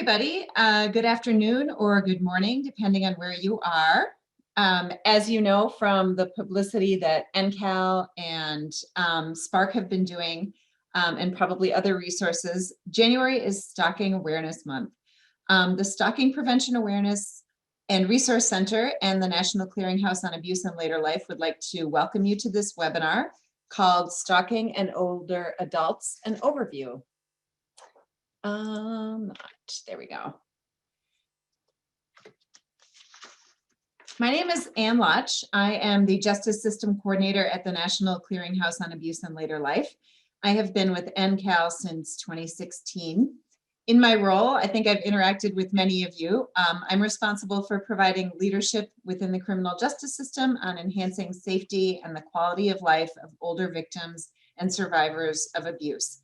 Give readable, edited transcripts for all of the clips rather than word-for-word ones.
everybody. Good afternoon or good morning, depending on where you are. As you know from the publicity that NCALL and Spark have been doing, and probably other resources, January is Stalking Awareness Month. The Stalking Prevention Awareness and Resource Center and the National Clearinghouse on Abuse in Later Life would like to welcome you to this webinar called Stalking and Older Adults, an Overview. There we go. My name is Ann Lotch. I am the Justice System Coordinator at the National Clearinghouse on Abuse in Later Life. I have been with NCALL since 2016. In my role, I think I've interacted with many of you. I'm responsible for providing leadership within the criminal justice system on enhancing safety and the quality of life of older victims and survivors of abuse.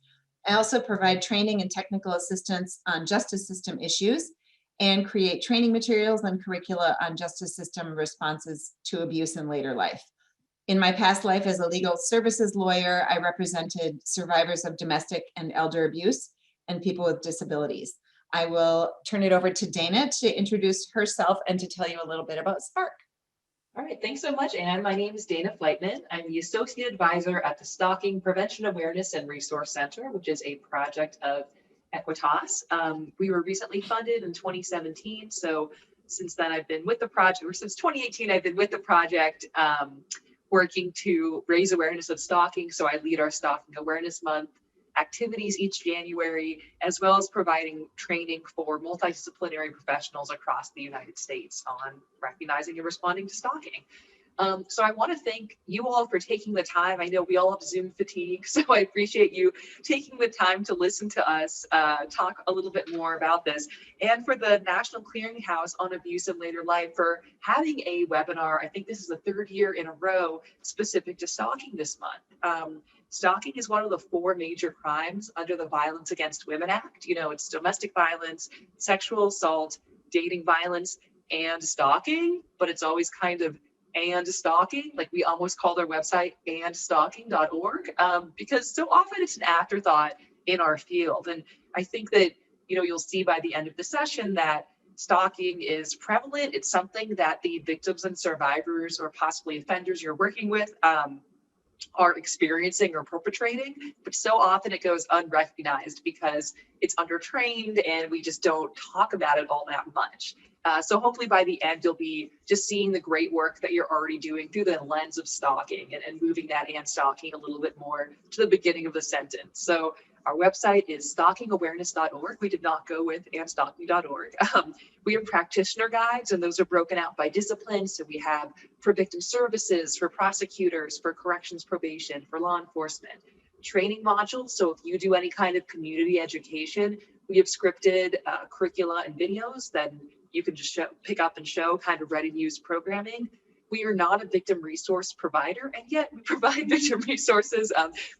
I also provide training and technical assistance on justice system issues and create training materials and curricula on justice system responses to abuse in later life. In my past life as a legal services lawyer, I represented survivors of domestic and elder abuse and people with disabilities. I will turn it over to Dana to introduce herself and to tell you a little bit about Spark. All right, thanks so much, Anne. My name is Dana Fleitman. I'm the Associate Advisor at the Stalking Prevention Awareness and Resource Center, which is a project of Equitas. We were recently funded in 2017, so since then I've been with the project, or since 2018 I've been with the project working to raise awareness of stalking. So I lead our Stalking Awareness Month activities each January, as well as providing training for multidisciplinary professionals across the United States on recognizing and responding to stalking. So I want to thank you all for taking the time. I know we all have Zoom fatigue, so I appreciate you taking the time to listen to us talk a little bit more about this, and for the National Clearinghouse on Abuse in Later Life for having a webinar. I think this is the third year in a row specific to stalking this month. Stalking is one of the 4 major crimes under the Violence Against Women Act. You know, it's domestic violence, sexual assault, dating violence, and stalking, but it's always kind of and stalking. Like, we almost called our website andstalking.org because so often it's an afterthought in our field. And I think that, you know, you'll see by the end of the session that stalking is prevalent. It's something that the victims and survivors or possibly offenders you're working with are experiencing or perpetrating, but so often it goes unrecognized because it's undertrained and we just don't talk about it all that much. So hopefully by the end, you'll be just seeing the great work that you're already doing through the lens of stalking and moving that and stalking a little bit more to the beginning of the sentence. So our website is stalkingawareness.org. We did not go with andstalking.org. We have practitioner guides, and those are broken out by discipline. So we have for victim services, for prosecutors, for corrections probation, for law enforcement, training modules. So if you do any kind of community education, we have scripted curricula and videos that you can just pick up and show, kind of ready to use programming. We are not a victim resource provider, and yet we provide victim resources.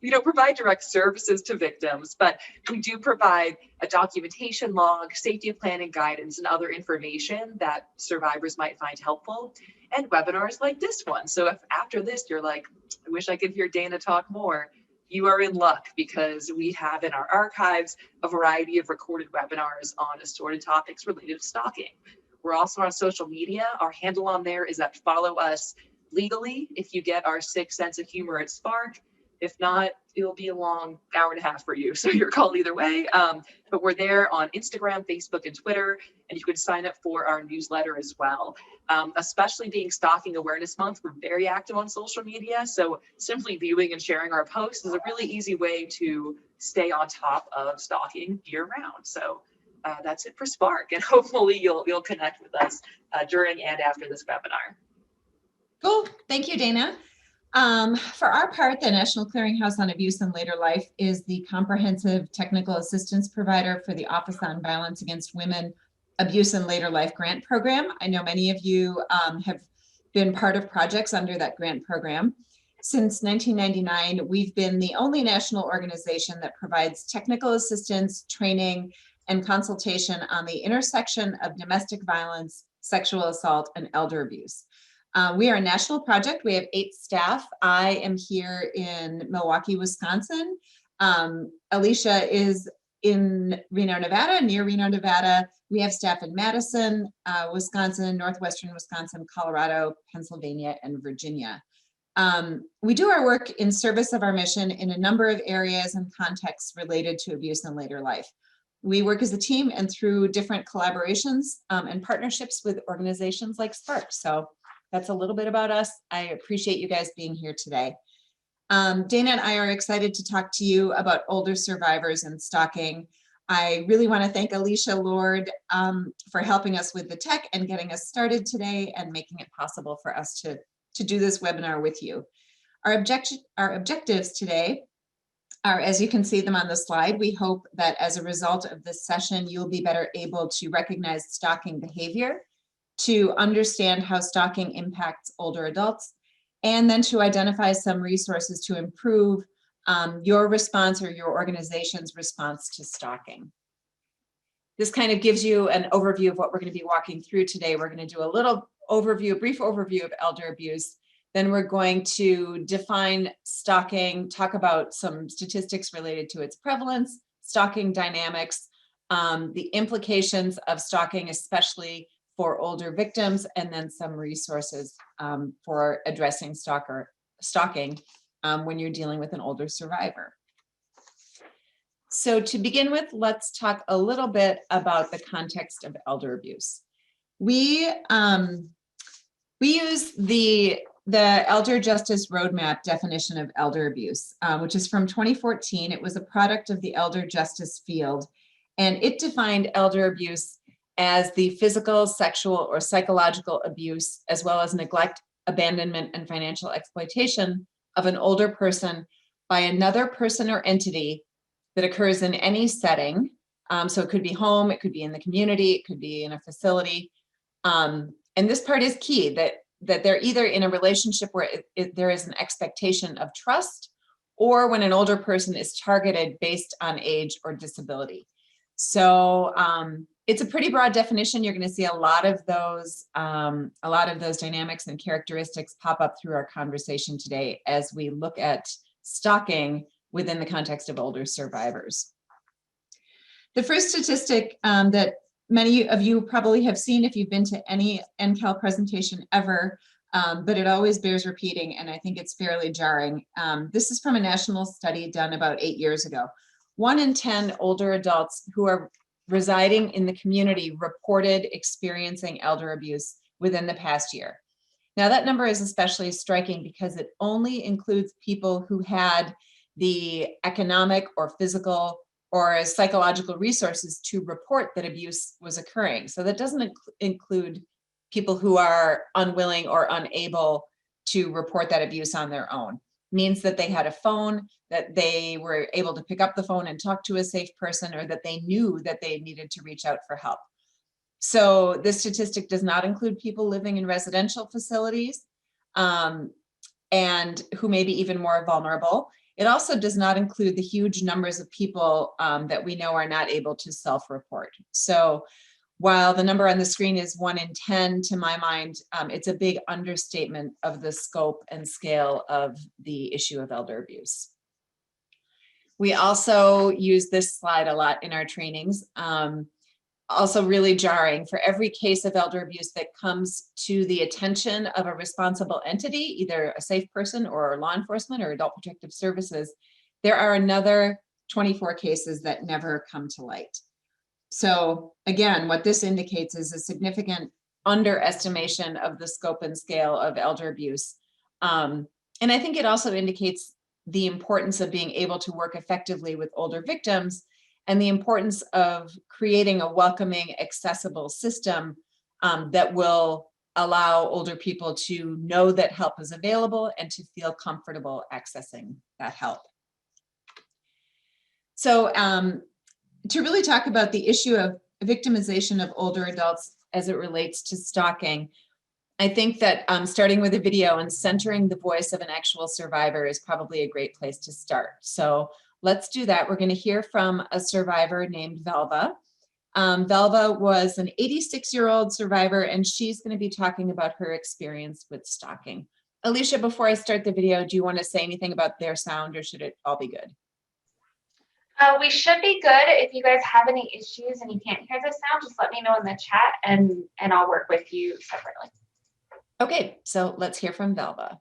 We don't provide direct services to victims, but we do provide a documentation log, safety planning guidance, and other information that survivors might find helpful, and webinars like this one. So if after this you're like, I wish I could hear Dana talk more, you are in luck, because we have in our archives a variety of recorded webinars on assorted topics related to stalking. We're also on social media. Our handle on there is at follow us legally if you get our sick sense of humor at Spark. If not, it'll be a long hour and a half for you, so you're called either way. But we're there on Instagram, Facebook, and Twitter, and you can sign up for our newsletter as well. Especially being Stalking Awareness Month, we're very active on social media, so simply viewing and sharing our posts is a really easy way to stay on top of stalking year-round. So that's it for Spark, and hopefully you'll connect with us during and after this webinar. Cool, thank you, Dana. For our part, the National Clearinghouse on Abuse in Later Life is the comprehensive technical assistance provider for the Office on Violence Against Women Abuse in Later Life grant program. I know many of you have been part of projects under that grant program. Since 1999, we've been the only national organization that provides technical assistance, training, and consultation on the intersection of domestic violence, sexual assault, and elder abuse. We are a national project. We have 8 staff. I am here in Milwaukee, Wisconsin. Alicia is in Reno, Nevada, near Reno, Nevada. We have staff in Madison, Wisconsin, Northwestern Wisconsin, Colorado, Pennsylvania, and Virginia. We do our work in service of our mission in a number of areas and contexts related to abuse in later life. We work as a team and through different collaborations and partnerships with organizations like Spark. So that's a little bit about us. I appreciate you guys being here today. Dana and I are excited to talk to you about older survivors and stalking. I really want to thank Alicia Lord for helping us with the tech and getting us started today and making it possible for us to do this webinar with you. Our objectives today are, as you can see them on the slide, we hope that as a result of this session, you'll be better able to recognize stalking behavior, to understand how stalking impacts older adults, and then to identify some resources to improve your response or your organization's response to stalking. This kind of gives you an overview of what we're going to be walking through today. We're going to do a little overview, a brief overview of elder abuse. Then we're going to define stalking, talk about some statistics related to its prevalence, stalking dynamics, the implications of stalking, especially for older victims, and then some resources for addressing stalking when you're dealing with an older survivor. So to begin with, let's talk a little bit about the context of elder abuse. We use the Elder Justice Roadmap definition of elder abuse, which is from 2014. It was a product of the elder justice field, and it defined elder abuse as the physical, sexual, or psychological abuse, as well as neglect, abandonment, and financial exploitation of an older person by another person or entity that occurs in any setting. So it could be home, it could be in the community, it could be in a facility. And this part is key, that they're either in a relationship where there is an expectation of trust, or when an older person is targeted based on age or disability. So it's a pretty broad definition. You're going to see a lot of those dynamics and characteristics pop up through our conversation today as we look at stalking within the context of older survivors. The first statistic that many of you probably have seen if you've been to any NCALL presentation ever, but it always bears repeating, and I think it's fairly jarring. This is from a national study done about 8 years ago. 1 in 10 older adults who are residing in the community reported experiencing elder abuse within the past year. Now that number is especially striking because it only includes people who had the economic or physical or psychological resources to report that abuse was occurring. So that doesn't include people who are unwilling or unable to report that abuse on their own. It means that they had a phone, that they were able to pick up the phone and talk to a safe person, or that they knew that they needed to reach out for help. So this statistic does not include people living in residential facilities and who may be even more vulnerable. It also does not include the huge numbers of people that we know are not able to self-report. So while the number on the screen is 1 in 10, to my mind, it's a big understatement of the scope and scale of the issue of elder abuse. We also use this slide a lot in our trainings. Also really jarring, for every case of elder abuse that comes to the attention of a responsible entity, either a safe person or law enforcement or adult protective services, there are another 24 cases that never come to light. So again, what this indicates is a significant underestimation of the scope and scale of elder abuse. And I think it also indicates the importance of being able to work effectively with older victims and the importance of creating a welcoming, accessible system that will allow older people to know that help is available and to feel comfortable accessing that help. So to really talk about the issue of victimization of older adults as it relates to stalking, I think that starting with a video and centering the voice of an actual survivor is probably a great place to start. So let's do that. We're going to hear from a survivor named Velva. Velva was an 86-year-old survivor, and she's going to be talking about her experience with stalking. Alicia, before I start the video, do you want to say anything about their sound, or should it all be good? We should be good. If you guys have any issues and you can't hear the sound, just let me know in the chat and I'll work with you separately. Okay, so let's hear from Velva.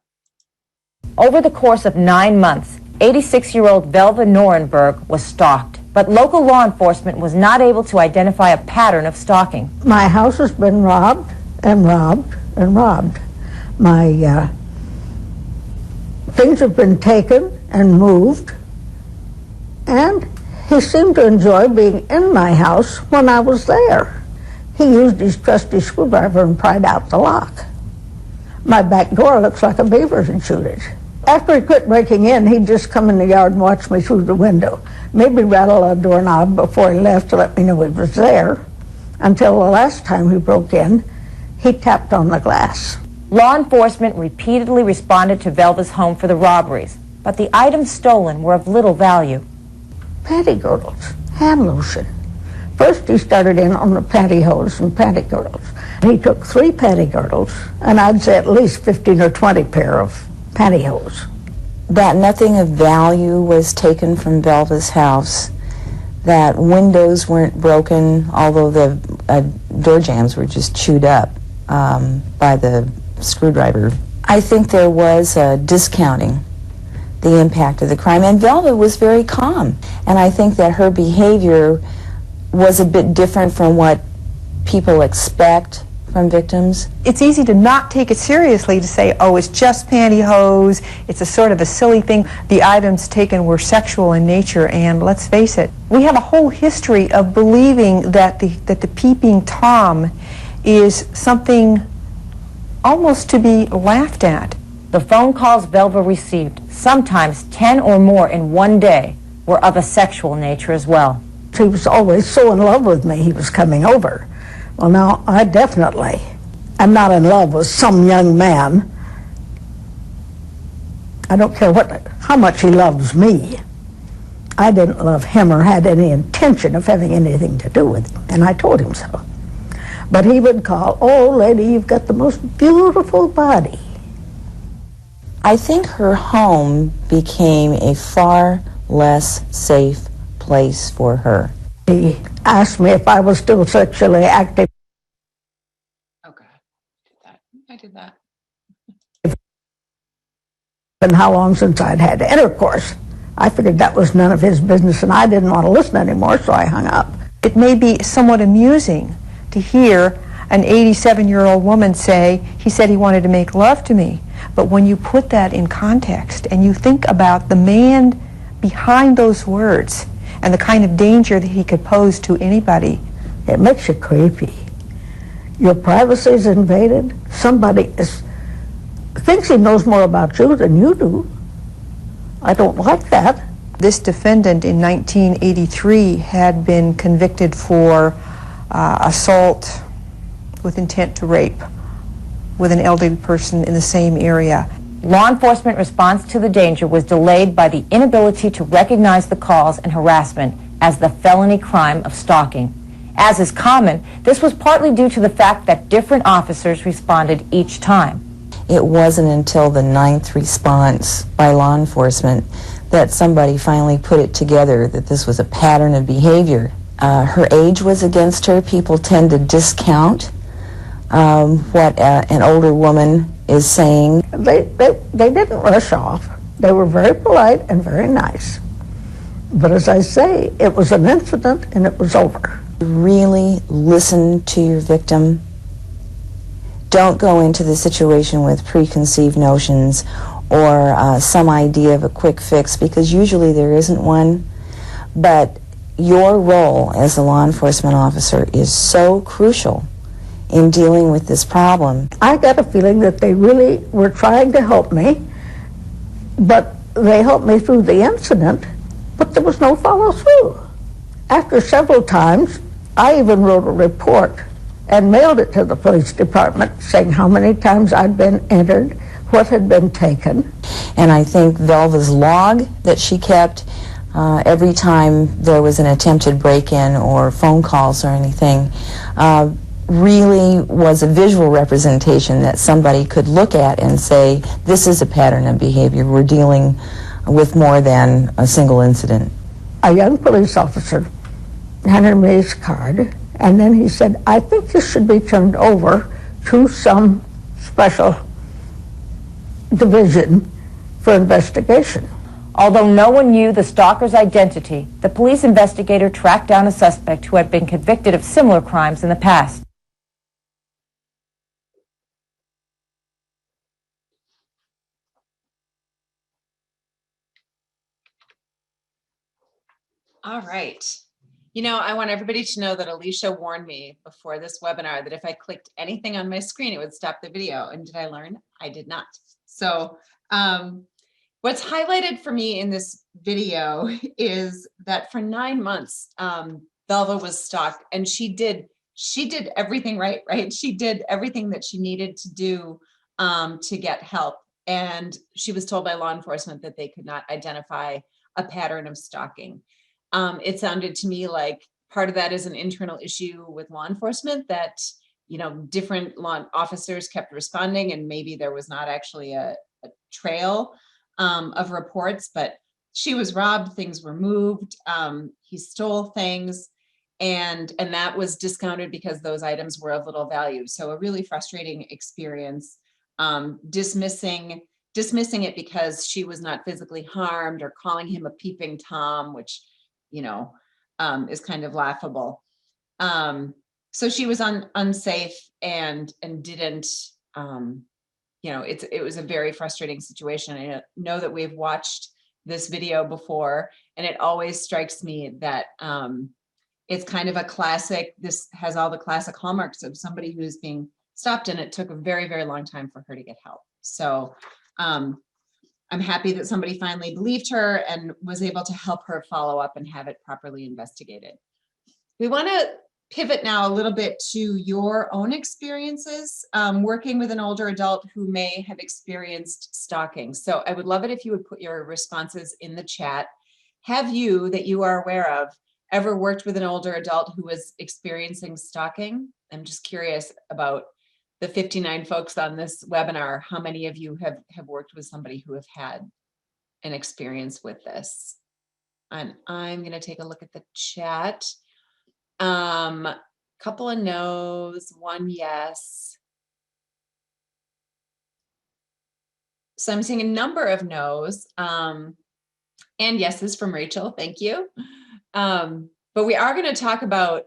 Over the course of 9 months, 86-year-old Velva Norenberg was stalked, but local law enforcement was not able to identify a pattern of stalking. My house has been robbed and robbed and robbed. My things have been taken and moved, and he seemed to enjoy being in my house when I was there. He used his trusty screwdriver and pried out the lock. My back door looks like a beaver had chewed it. After he quit breaking in, he'd just come in the yard and watch me through the window. Maybe rattle a doorknob before he left to let me know he was there. Until the last time he broke in, he tapped on the glass. Law enforcement repeatedly responded to Velva's home for the robberies, but the items stolen were of little value. Panty girdles, hand lotion. First he started in on the pantyhose and panty girdles. He took 3 panty girdles, and I'd say at least 15 or 20 pair of pantyhose. That nothing of value was taken from Velva's house, that windows weren't broken, although the door jambs were just chewed up by the screwdriver. I think there was discounting the impact of the crime, and Velva was very calm, and I think that her behavior was a bit different from what people expect from victims. It's easy to not take it seriously, to say, oh, it's just pantyhose, it's a sort of a silly thing. The items taken were sexual in nature, and let's face it, we have a whole history of believing that the peeping Tom is something almost to be laughed at. The phone calls Velva received, sometimes 10 or more in one day, were of a sexual nature as well. He was always so in love with me, he was coming over. Well, now, I definitely am not in love with some young man. I don't care how much he loves me. I didn't love him or had any intention of having anything to do with him, and I told him so. But he would call, oh, lady, you've got the most beautiful body. I think her home became a far less safe place for her. He asked me if I was still sexually active. Okay, I did that. And how long since I'd had intercourse. I figured that was none of his business, and I didn't want to listen anymore, so I hung up. It may be somewhat amusing to hear an 87-year-old woman say, he said he wanted to make love to me. But when you put that in context and you think about the man behind those words and the kind of danger that he could pose to anybody, it makes you creepy. Your privacy is invaded. Somebody thinks he knows more about you than you do. I don't like that. this defendant in 1983 had been convicted for assault with intent to rape with an elderly person in the same area. Law enforcement response to the danger was delayed by the inability to recognize the calls and harassment as the felony crime of stalking. As is common, this was partly due to the fact that different officers responded each time. It wasn't until the 9th response by law enforcement that somebody finally put it together that this was a pattern of behavior. Her age was against her. People tend to discount what an older woman is saying. They didn't rush off. They were very polite and very nice. But as I say, it was an incident and it was over. Really listen to your victim. Don't go into the situation with preconceived notions or some idea of a quick fix, because usually there isn't one. But your role as a law enforcement officer is so crucial in dealing with this problem. I got a feeling that they really were trying to help me, but they helped me through the incident, but there was no follow-through. After several times, I even wrote a report and mailed it to the police department saying how many times I'd been entered, what had been taken. And I think Velva's log that she kept every time there was an attempted break-in or phone calls or anything really was a visual representation that somebody could look at and say, this is a pattern of behavior. We're dealing with more than a single incident. a young police officer handed me his card, and then he said, I think this should be turned over to some special division for investigation. Although no one knew the stalker's identity, the police investigator tracked down a suspect who had been convicted of similar crimes in the past. All right. You know, I want everybody to know that Alicia warned me before this webinar that if I clicked anything on my screen, it would stop the video. And did I learn? I did not. So what's highlighted for me in this video is that for 9 months, Velva was stalked, and she did everything right? She did everything that she needed to do to get help. And she was told by law enforcement that they could not identify a pattern of stalking. It sounded to me like part of that is an internal issue with law enforcement, that, you know, different law officers kept responding, and maybe there was not actually a trail of reports, but she was robbed, things were moved, he stole things, and that was discounted because those items were of little value. So a really frustrating experience, dismissing it because she was not physically harmed, or calling him a peeping Tom, which, you know, is kind of laughable. So she was unsafe and didn't, you know, it was a very frustrating situation. I know that we've watched this video before, and it always strikes me that it's kind of a classic. This has all the classic hallmarks of somebody who is being stopped, and it took a very, very long time for her to get help. So I'm happy that somebody finally believed her and was able to help her follow up and have it properly investigated. We want to pivot now a little bit to your own experiences working with an older adult who may have experienced stalking. So I would love it if you would put your responses in the chat. Have you, that you are aware of, ever worked with an older adult who was experiencing stalking? I'm just curious about the 59 folks on this webinar, how many of you have worked with somebody who have had an experience with this? And I'm going to take a look at the chat. Couple of no's, one yes. So I'm seeing a number of no's and yeses from Rachel. Thank you. But we are going to talk about,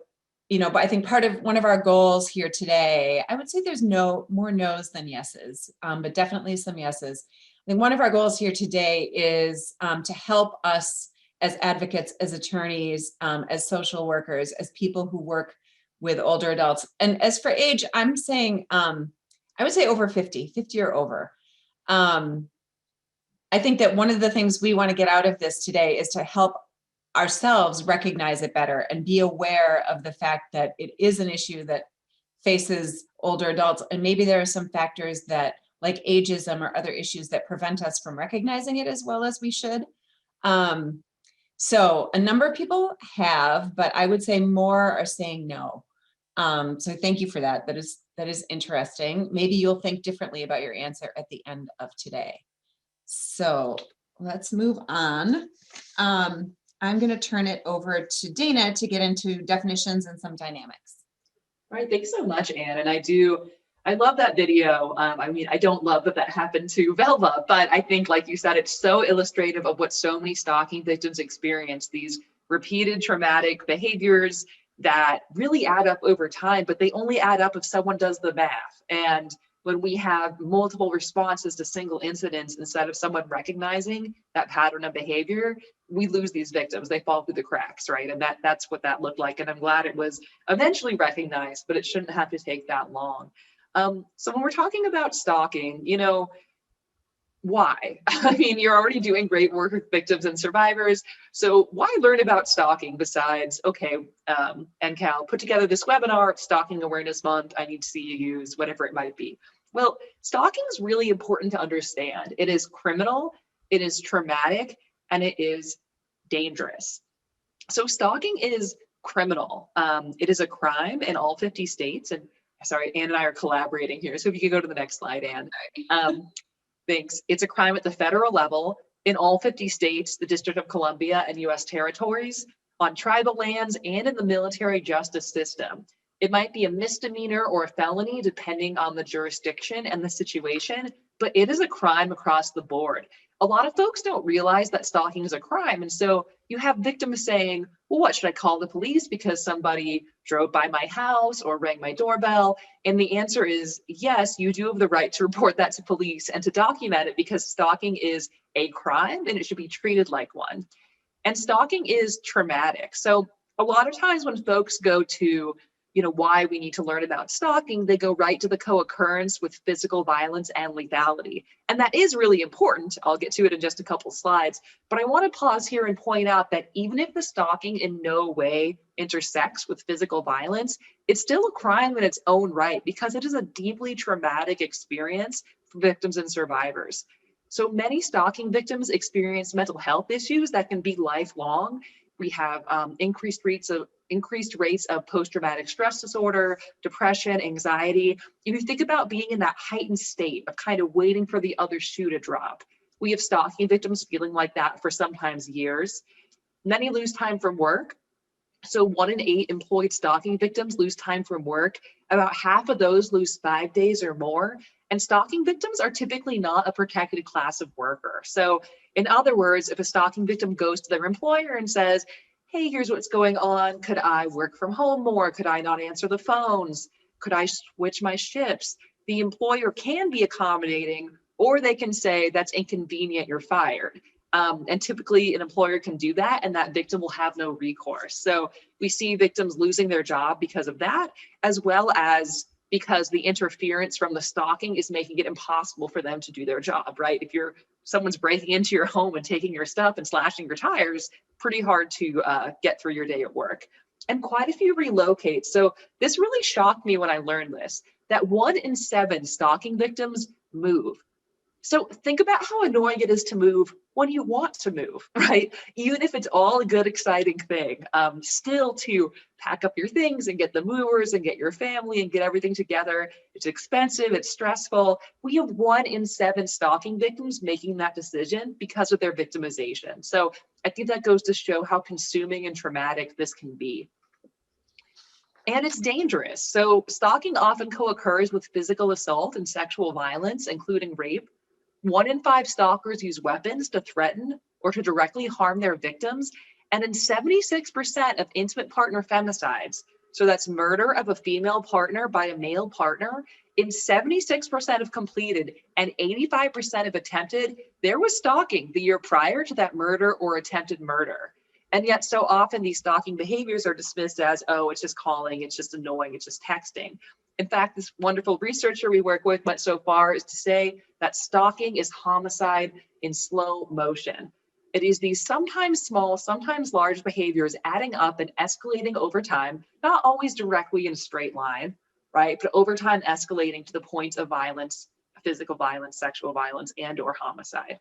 you know, but I think one of our goals here today, I would say there's more no's than yeses, but definitely some yeses. I think one of our goals here today is to help us as advocates, as attorneys, as social workers, as people who work with older adults. And as for age, I'm saying, I would say over 50 or over. I think that one of the things we want to get out of this today is to help ourselves recognize it better and be aware of the fact that it is an issue that faces older adults. And maybe there are some factors that, like ageism or other issues, that prevent us from recognizing it as well as we should. So a number of people have, but I would say more are saying no. So thank you for that. That is interesting. Maybe you'll think differently about your answer at the end of today. So let's move on. I'm going to turn it over to Dana to get into definitions and some dynamics. All right, thanks so much, Anne. And I love that video. I mean, I don't love that happened to Velva, but I think, like you said, it's so illustrative of what so many stalking victims experience, these repeated traumatic behaviors that really add up over time, but they only add up if someone does the math. And when we have multiple responses to single incidents, instead of someone recognizing that pattern of behavior, we lose these victims. They fall through the cracks, right? And that's what that looked like. And I'm glad it was eventually recognized, but it shouldn't have to take that long. So when we're talking about stalking, you know, why? I mean, you're already doing great work with victims and survivors. So why learn about stalking besides, okay, NCALL put together this webinar, Stalking Awareness Month, I need to see you use, whatever it might be. Well, stalking is really important to understand. It is criminal, it is traumatic, and it is dangerous. So stalking is criminal. It is a crime in all 50 states. And sorry, Anne and I are collaborating here. So if you could go to the next slide, Anne. Thanks. It's a crime at the federal level. in all 50 states, the District of Columbia, and US territories, on tribal lands, and in the military justice system. It might be a misdemeanor or a felony, depending on the jurisdiction and the situation, but it is a crime across the board. A lot of folks don't realize that stalking is a crime. And so you have victims saying, well, what, should I call the police because somebody drove by my house or rang my doorbell? And the answer is yes, you do have the right to report that to police and to document it, because stalking is a crime and it should be treated like one. And stalking is traumatic. So a lot of times when folks go to, why we need to learn about stalking, they go right to the co-occurrence with physical violence and lethality. And that is really important. I'll get to it in just a couple slides, but I want to pause here and point out that even if the stalking in no way intersects with physical violence, it's still a crime in its own right, because it is a deeply traumatic experience for victims and survivors. So many stalking victims experience mental health issues that can be lifelong. We have increased rates of post-traumatic stress disorder, depression, anxiety. If you think about being in that heightened state of kind of waiting for the other shoe to drop, we have stalking victims feeling like that for sometimes years. Many lose time from work. So 1 in 8 employed stalking victims lose time from work. About half of those lose 5 days or more. And stalking victims are typically not a protected class of worker. So in other words, if a stalking victim goes to their employer and says, hey, here's what's going on. Could I work from home more? Could I not answer the phones? Could I switch my shifts? The employer can be accommodating, or they can say, that's inconvenient, you're fired. And typically an employer can do that, and that victim will have no recourse. So we see victims losing their job because of that, as well as because the interference from the stalking is making it impossible for them to do their job, right? If someone's breaking into your home and taking your stuff and slashing your tires, pretty hard to get through your day at work. And quite a few relocate. So this really shocked me when I learned this, that 1 in 7 stalking victims move. So think about how annoying it is to move when you want to move, right? Even if it's all a good, exciting thing, still to pack up your things and get the movers and get your family and get everything together. It's expensive, it's stressful. We have 1 in 7 stalking victims making that decision because of their victimization. So I think that goes to show how consuming and traumatic this can be. And it's dangerous. So stalking often co-occurs with physical assault and sexual violence, including rape. 1 in 5 stalkers use weapons to threaten or to directly harm their victims. And in 76% of intimate partner femicides, so that's murder of a female partner by a male partner, in 76% of completed and 85% of attempted, there was stalking the year prior to that murder or attempted murder. And yet so often these stalking behaviors are dismissed as, oh, it's just calling, it's just annoying, it's just texting. In fact, this wonderful researcher we work with went so far as to say that stalking is homicide in slow motion. It is these sometimes small, sometimes large behaviors adding up and escalating over time, not always directly in a straight line, right? But over time escalating to the point of violence, physical violence, sexual violence, and or homicide.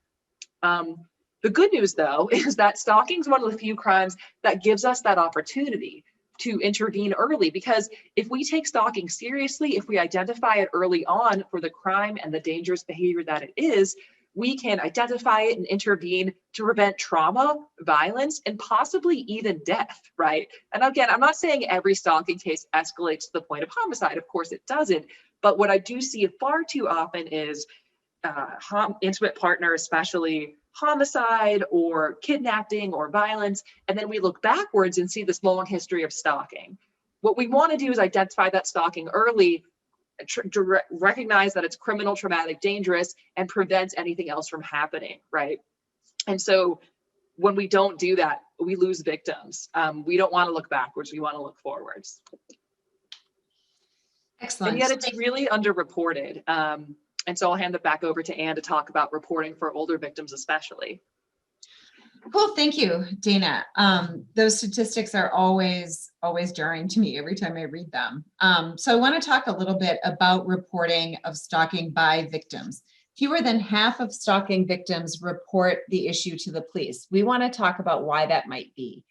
The good news, though, is that stalking is one of the few crimes that gives us that opportunity to intervene early, because if we take stalking seriously, if we identify it early on for the crime and the dangerous behavior that it is, we can identify it and intervene to prevent trauma, violence, and possibly even death, right? And again, I'm not saying every stalking case escalates to the point of homicide. Of course it doesn't. But what I do see far too often is intimate partner, especially homicide or kidnapping or violence, and then we look backwards and see this long history of stalking. What we want to do is identify that stalking early, recognize that it's criminal, traumatic, dangerous, and prevent anything else from happening, right? And so when we don't do that, we lose victims. We don't want to look backwards, we want to look forwards. Excellent. And yet it's really underreported. And so I'll hand it back over to Anne to talk about reporting for older victims especially. Cool, thank you, Dana. Those statistics are always jarring to me every time I read them. So I want to talk a little bit about reporting of stalking by victims. Fewer than half of stalking victims report the issue to the police. We want to talk about why that might be.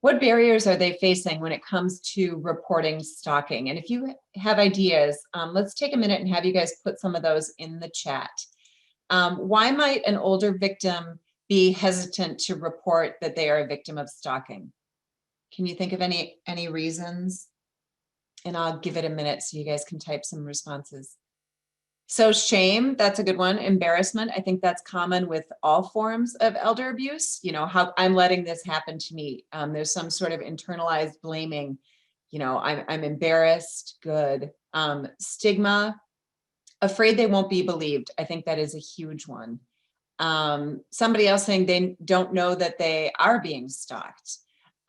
What barriers are they facing when it comes to reporting stalking? And if you have ideas, let's take a minute and have you guys put some of those in the chat. Why might an older victim be hesitant to report that they are a victim of stalking? Can you think of any reasons? And I'll give it a minute so you guys can type some responses. So shame, that's a good one. Embarrassment, I think that's common with all forms of elder abuse. You know, how I'm letting this happen to me. There's some sort of internalized blaming. You know, I'm embarrassed. Good. Stigma, afraid they won't be believed. I think that is a huge one. Somebody else saying they don't know that they are being stalked.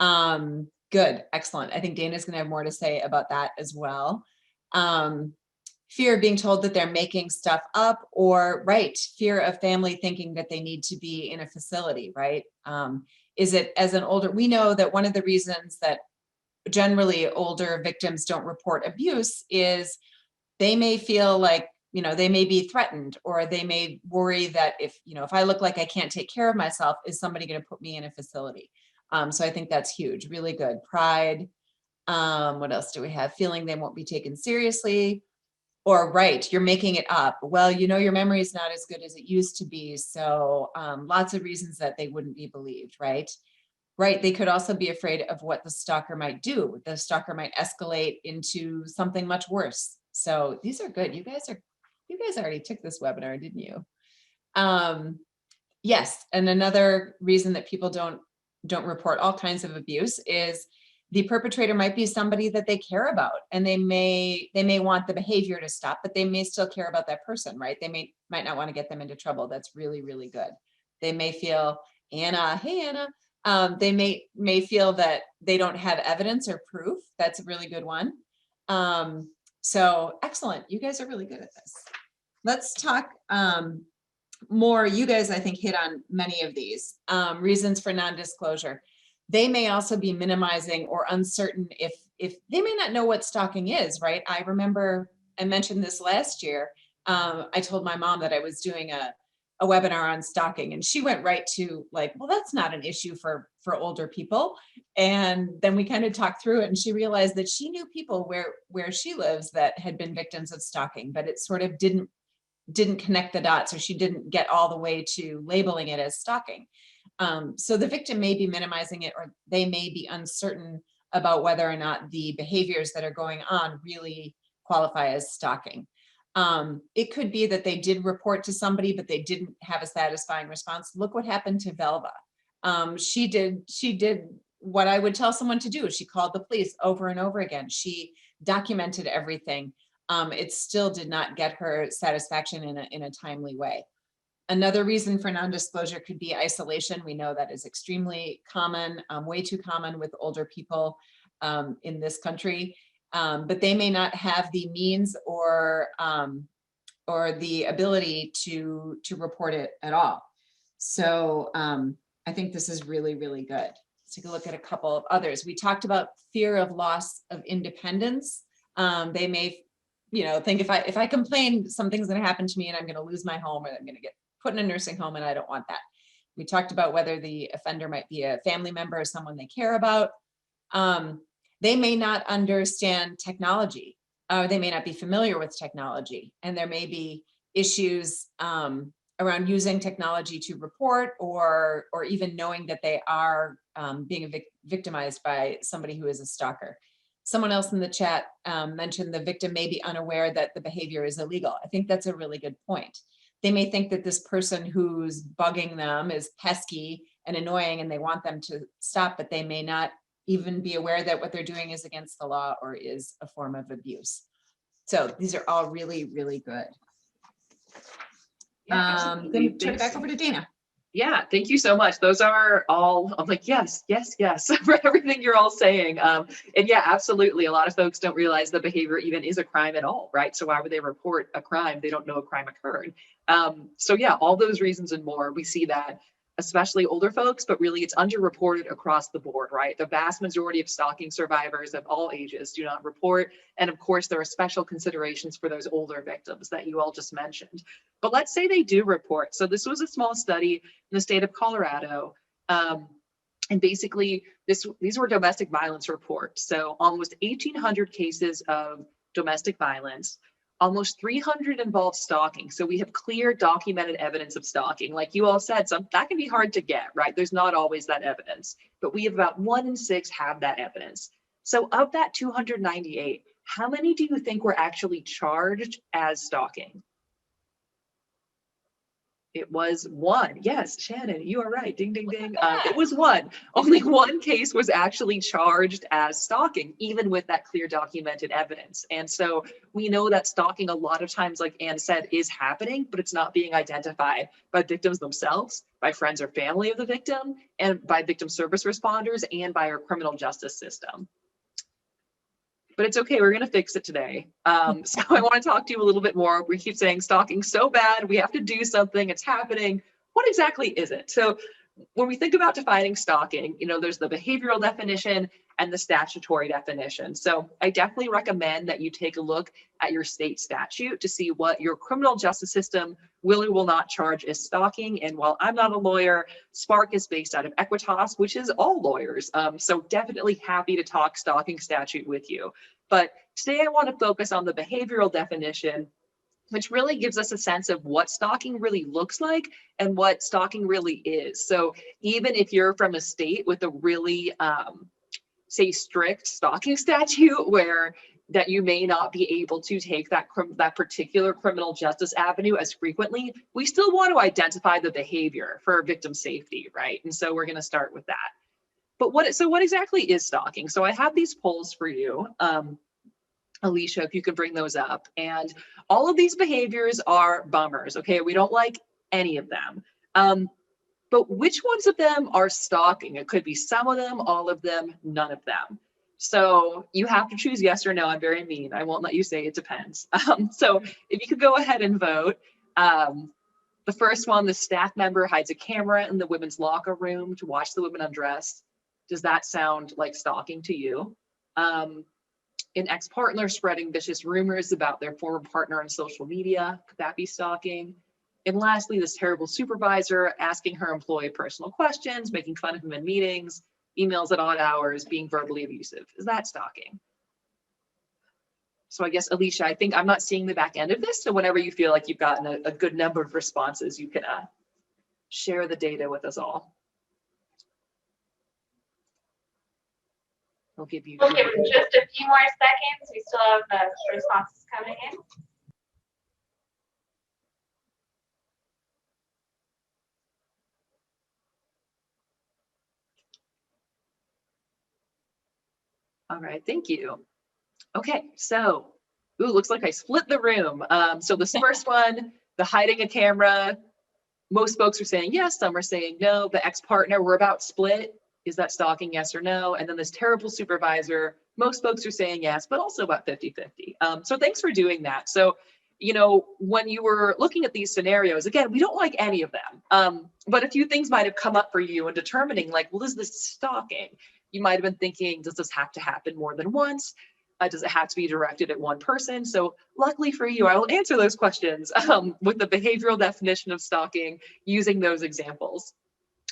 Good, excellent. I think Dana's going to have more to say about that as well. Fear of being told that they're making stuff up, or fear of family thinking that they need to be in a facility, right? Is it as an older, we know that one of the reasons that generally older victims don't report abuse is they may feel like, you know, they may be threatened, or they may worry that if I look like I can't take care of myself, is somebody going to put me in a facility? So I think that's huge, really good. Pride. What else do we have? Feeling they won't be taken seriously. Or you're making it up. Well, you know, your memory is not as good as it used to be. So lots of reasons that they wouldn't be believed, right? They could also be afraid of what the stalker might do. The stalker might escalate into something much worse. So these are good. You guys already took this webinar, didn't you? Yes, and another reason that people don't report all kinds of abuse is the perpetrator might be somebody that they care about, and they may want the behavior to stop, but they may still care about that person, right? They might not want to get them into trouble. That's really, really good. They may feel, Anna, hey Anna, they may feel that they don't have evidence or proof. That's a really good one. So excellent. You guys are really good at this. Let's talk more. You guys, I think, hit on many of these reasons for non-disclosure. They may also be minimizing or uncertain if they may not know what stalking is, right? I remember I mentioned this last year. I told my mom that I was doing a webinar on stalking, and she went right to like, well, that's not an issue for older people. And then we kind of talked through it, and she realized that she knew people where she lives that had been victims of stalking, but it sort of didn't connect the dots, or she didn't get all the way to labeling it as stalking. So the victim may be minimizing it, or they may be uncertain about whether or not the behaviors that are going on really qualify as stalking. It could be that they did report to somebody, but they didn't have a satisfying response. Look what happened to Velva. She did what I would tell someone to do. She called the police over and over again. She documented everything. It still did not get her satisfaction in a timely way. Another reason for non-disclosure could be isolation. We know that is extremely common, way too common with older people in this country, but they may not have the means or the ability to report it at all. So I think this is really, really good. Let's take a look at a couple of others. We talked about fear of loss of independence. They may, think if I complain, something's going to happen to me and I'm going to lose my home, or I'm going to get put in a nursing home, and I don't want that. We talked about whether the offender might be a family member or someone they care about. They may not understand technology. They may not be familiar with technology, and there may be issues around using technology to report, or even knowing that they are being victimized by somebody who is a stalker. Someone else in the chat mentioned the victim may be unaware that the behavior is illegal. I think that's a really good point. They may think that this person who's bugging them is pesky and annoying, and they want them to stop, but they may not even be aware that what they're doing is against the law or is a form of abuse. So these are all really, really good. Then turn it back over to Dana. Yeah, thank you so much. Those are all, I'm like, yes, yes, yes, for everything you're all saying. And yeah, absolutely. A lot of folks don't realize the behavior even is a crime at all, right? So why would they report a crime? They don't know a crime occurred. So yeah, all those reasons and more, we see that, especially older folks, but really it's underreported across the board, right? The vast majority of stalking survivors of all ages do not report. And of course, there are special considerations for those older victims that you all just mentioned. But let's say they do report. So this was a small study in the state of Colorado. And basically, these were domestic violence reports. So almost 1,800 cases of domestic violence. Almost 300 involve stalking. So we have clear documented evidence of stalking. Like you all said, that can be hard to get, right? There's not always that evidence, but we have about 1 in 6 have that evidence. So of that 298, how many do you think were actually charged as stalking? It was 1. Yes, Shannon, you are right. Ding, ding, ding. It was 1. Only 1 case was actually charged as stalking, even with that clear documented evidence. And so we know that stalking a lot of times, like Anne said, is happening, but it's not being identified by victims themselves, by friends or family of the victim, and by victim service responders, and by our criminal justice system. But it's okay, we're going to fix it today. So I want to talk to you a little bit more. We keep saying stalking so bad, we have to do something, it's happening. What exactly is it? So when we think about defining stalking, you know, there's the behavioral definition and the statutory definition. So I definitely recommend that you take a look at your state statute to see what your criminal justice system will or will not charge as stalking. And while I'm not a lawyer, Spark is based out of Equitas, which is all lawyers. So definitely happy to talk stalking statute with you. But today I want to focus on the behavioral definition, which really gives us a sense of what stalking really looks like and what stalking really is. So even if you're from a state with a really, say, strict stalking statute where that you may not be able to take that particular criminal justice avenue as frequently, we still want to identify the behavior for victim safety, right? And so we're going to start with that. But what exactly is stalking? So I have these polls for you. Alicia, if you could bring those up. And all of these behaviors are bummers, okay? We don't like any of them. But which ones of them are stalking? It could be some of them, all of them, none of them. So you have to choose yes or no. I'm very mean. I won't let you say it depends. So if you could go ahead and vote. The first one, the staff member hides a camera in the women's locker room to watch the women undress. Does that sound like stalking to you? An ex-partner spreading vicious rumors about their former partner on social media. Could that be stalking? And lastly, this terrible supervisor asking her employee personal questions, making fun of him in meetings, emails at odd hours, being verbally abusive. Is that stalking? So I guess, Alicia, I think I'm not seeing the back end of this. So whenever you feel like you've gotten a good number of responses, you can share the data with us all. We'll give you just a few more seconds. We still have the responses coming in. All right, thank you. Okay, so, ooh, looks like I split the room. So this first one, the hiding a camera, most folks are saying yes, some are saying no. The ex-partner, we're about split. Is that stalking, yes or no? And then this terrible supervisor, most folks are saying yes, but also about 50-50. So thanks for doing that. So, you know, when you were looking at these scenarios, again, we don't like any of them, but a few things might have come up for you in determining, like, well, is this stalking? You might have been thinking, does this have to happen more than once? Does it have to be directed at one person? So luckily for you, I will answer those questions with the behavioral definition of stalking using those examples.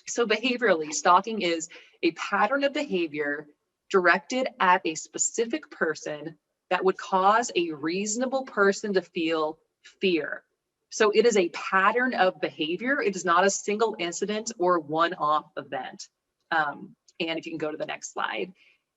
So behaviorally, stalking is a pattern of behavior directed at a specific person that would cause a reasonable person to feel fear. So it is a pattern of behavior. It is not a single incident or one-off event. And if you can go to the next slide.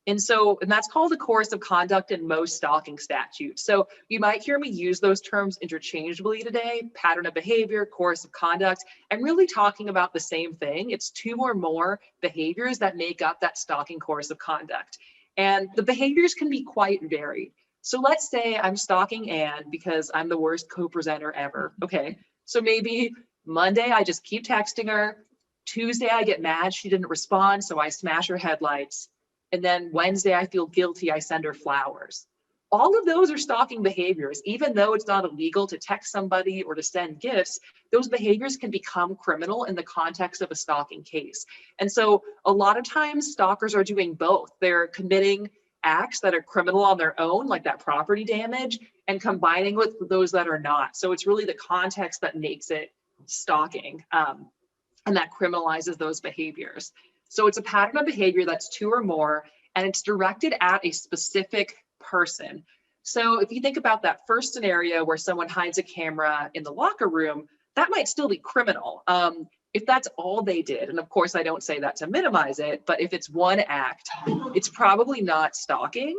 And that's called a course of conduct in most stalking statutes. So you might hear me use those terms interchangeably today, pattern of behavior, course of conduct. I'm really talking about the same thing. It's 2 or more behaviors that make up that stalking course of conduct. And the behaviors can be quite varied. So let's say I'm stalking Anne because I'm the worst co-presenter ever. Okay, so maybe Monday I just keep texting her. Tuesday I get mad she didn't respond, so I smash her headlights. And then Wednesday, I feel guilty, I send her flowers. All of those are stalking behaviors. Even though it's not illegal to text somebody or to send gifts, those behaviors can become criminal in the context of a stalking case. And so a lot of times stalkers are doing both. They're committing acts that are criminal on their own, like that property damage, and combining with those that are not. So it's really the context that makes it stalking, and that criminalizes those behaviors. So it's a pattern of behavior that's 2 or more, and it's directed at a specific person. So if you think about that first scenario where someone hides a camera in the locker room, that might still be criminal. If that's all they did, and of course I don't say that to minimize it, but if it's one act, it's probably not stalking,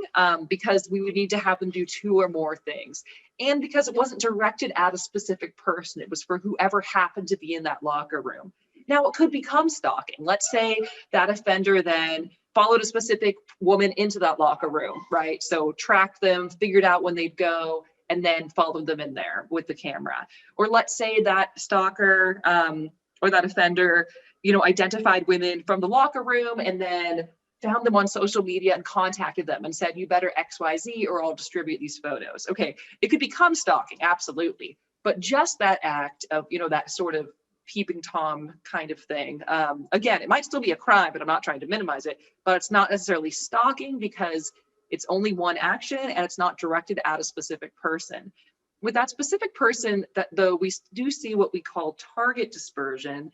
because we would need to have them do 2 or more things. And because it wasn't directed at a specific person, it was for whoever happened to be in that locker room. Now it could become stalking. Let's say that offender then followed a specific woman into that locker room, right? So tracked them, figured out when they'd go, and then followed them in there with the camera. Or let's say that stalker, or that offender, identified women from the locker room and then found them on social media and contacted them and said, you better XYZ or I'll distribute these photos. Okay, it could become stalking, absolutely. But just that act of, that sort of peeping Tom kind of thing. Again, it might still be a crime, but I'm not trying to minimize it, but it's not necessarily stalking because it's only one action and it's not directed at a specific person. With that specific person, though, we do see what we call target dispersion,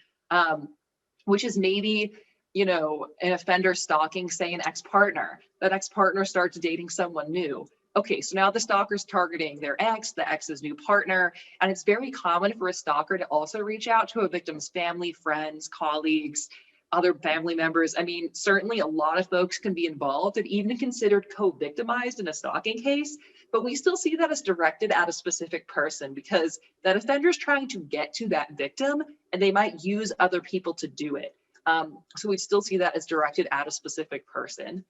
which is maybe, an offender stalking, say, an ex-partner. That ex-partner starts dating someone new. Okay, so now the stalker's targeting their ex, the ex's new partner, and it's very common for a stalker to also reach out to a victim's family, friends, colleagues, other family members. I mean, certainly a lot of folks can be involved and even considered co-victimized in a stalking case, but we still see that as directed at a specific person because that offender is trying to get to that victim and they might use other people to do it. So we still see that as directed at a specific person.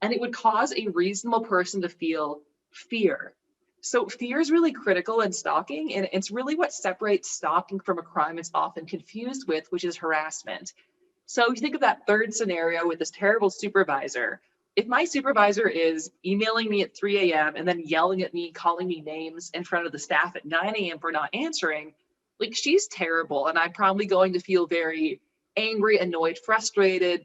And it would cause a reasonable person to feel fear. So fear is really critical in stalking, and it's really what separates stalking from a crime it's often confused with, which is harassment. So you think of that third scenario with this terrible supervisor. If my supervisor is emailing me at 3 a.m. and then yelling at me, calling me names in front of the staff at 9 a.m. for not answering, like, she's terrible. And I'm probably going to feel very angry, annoyed, frustrated.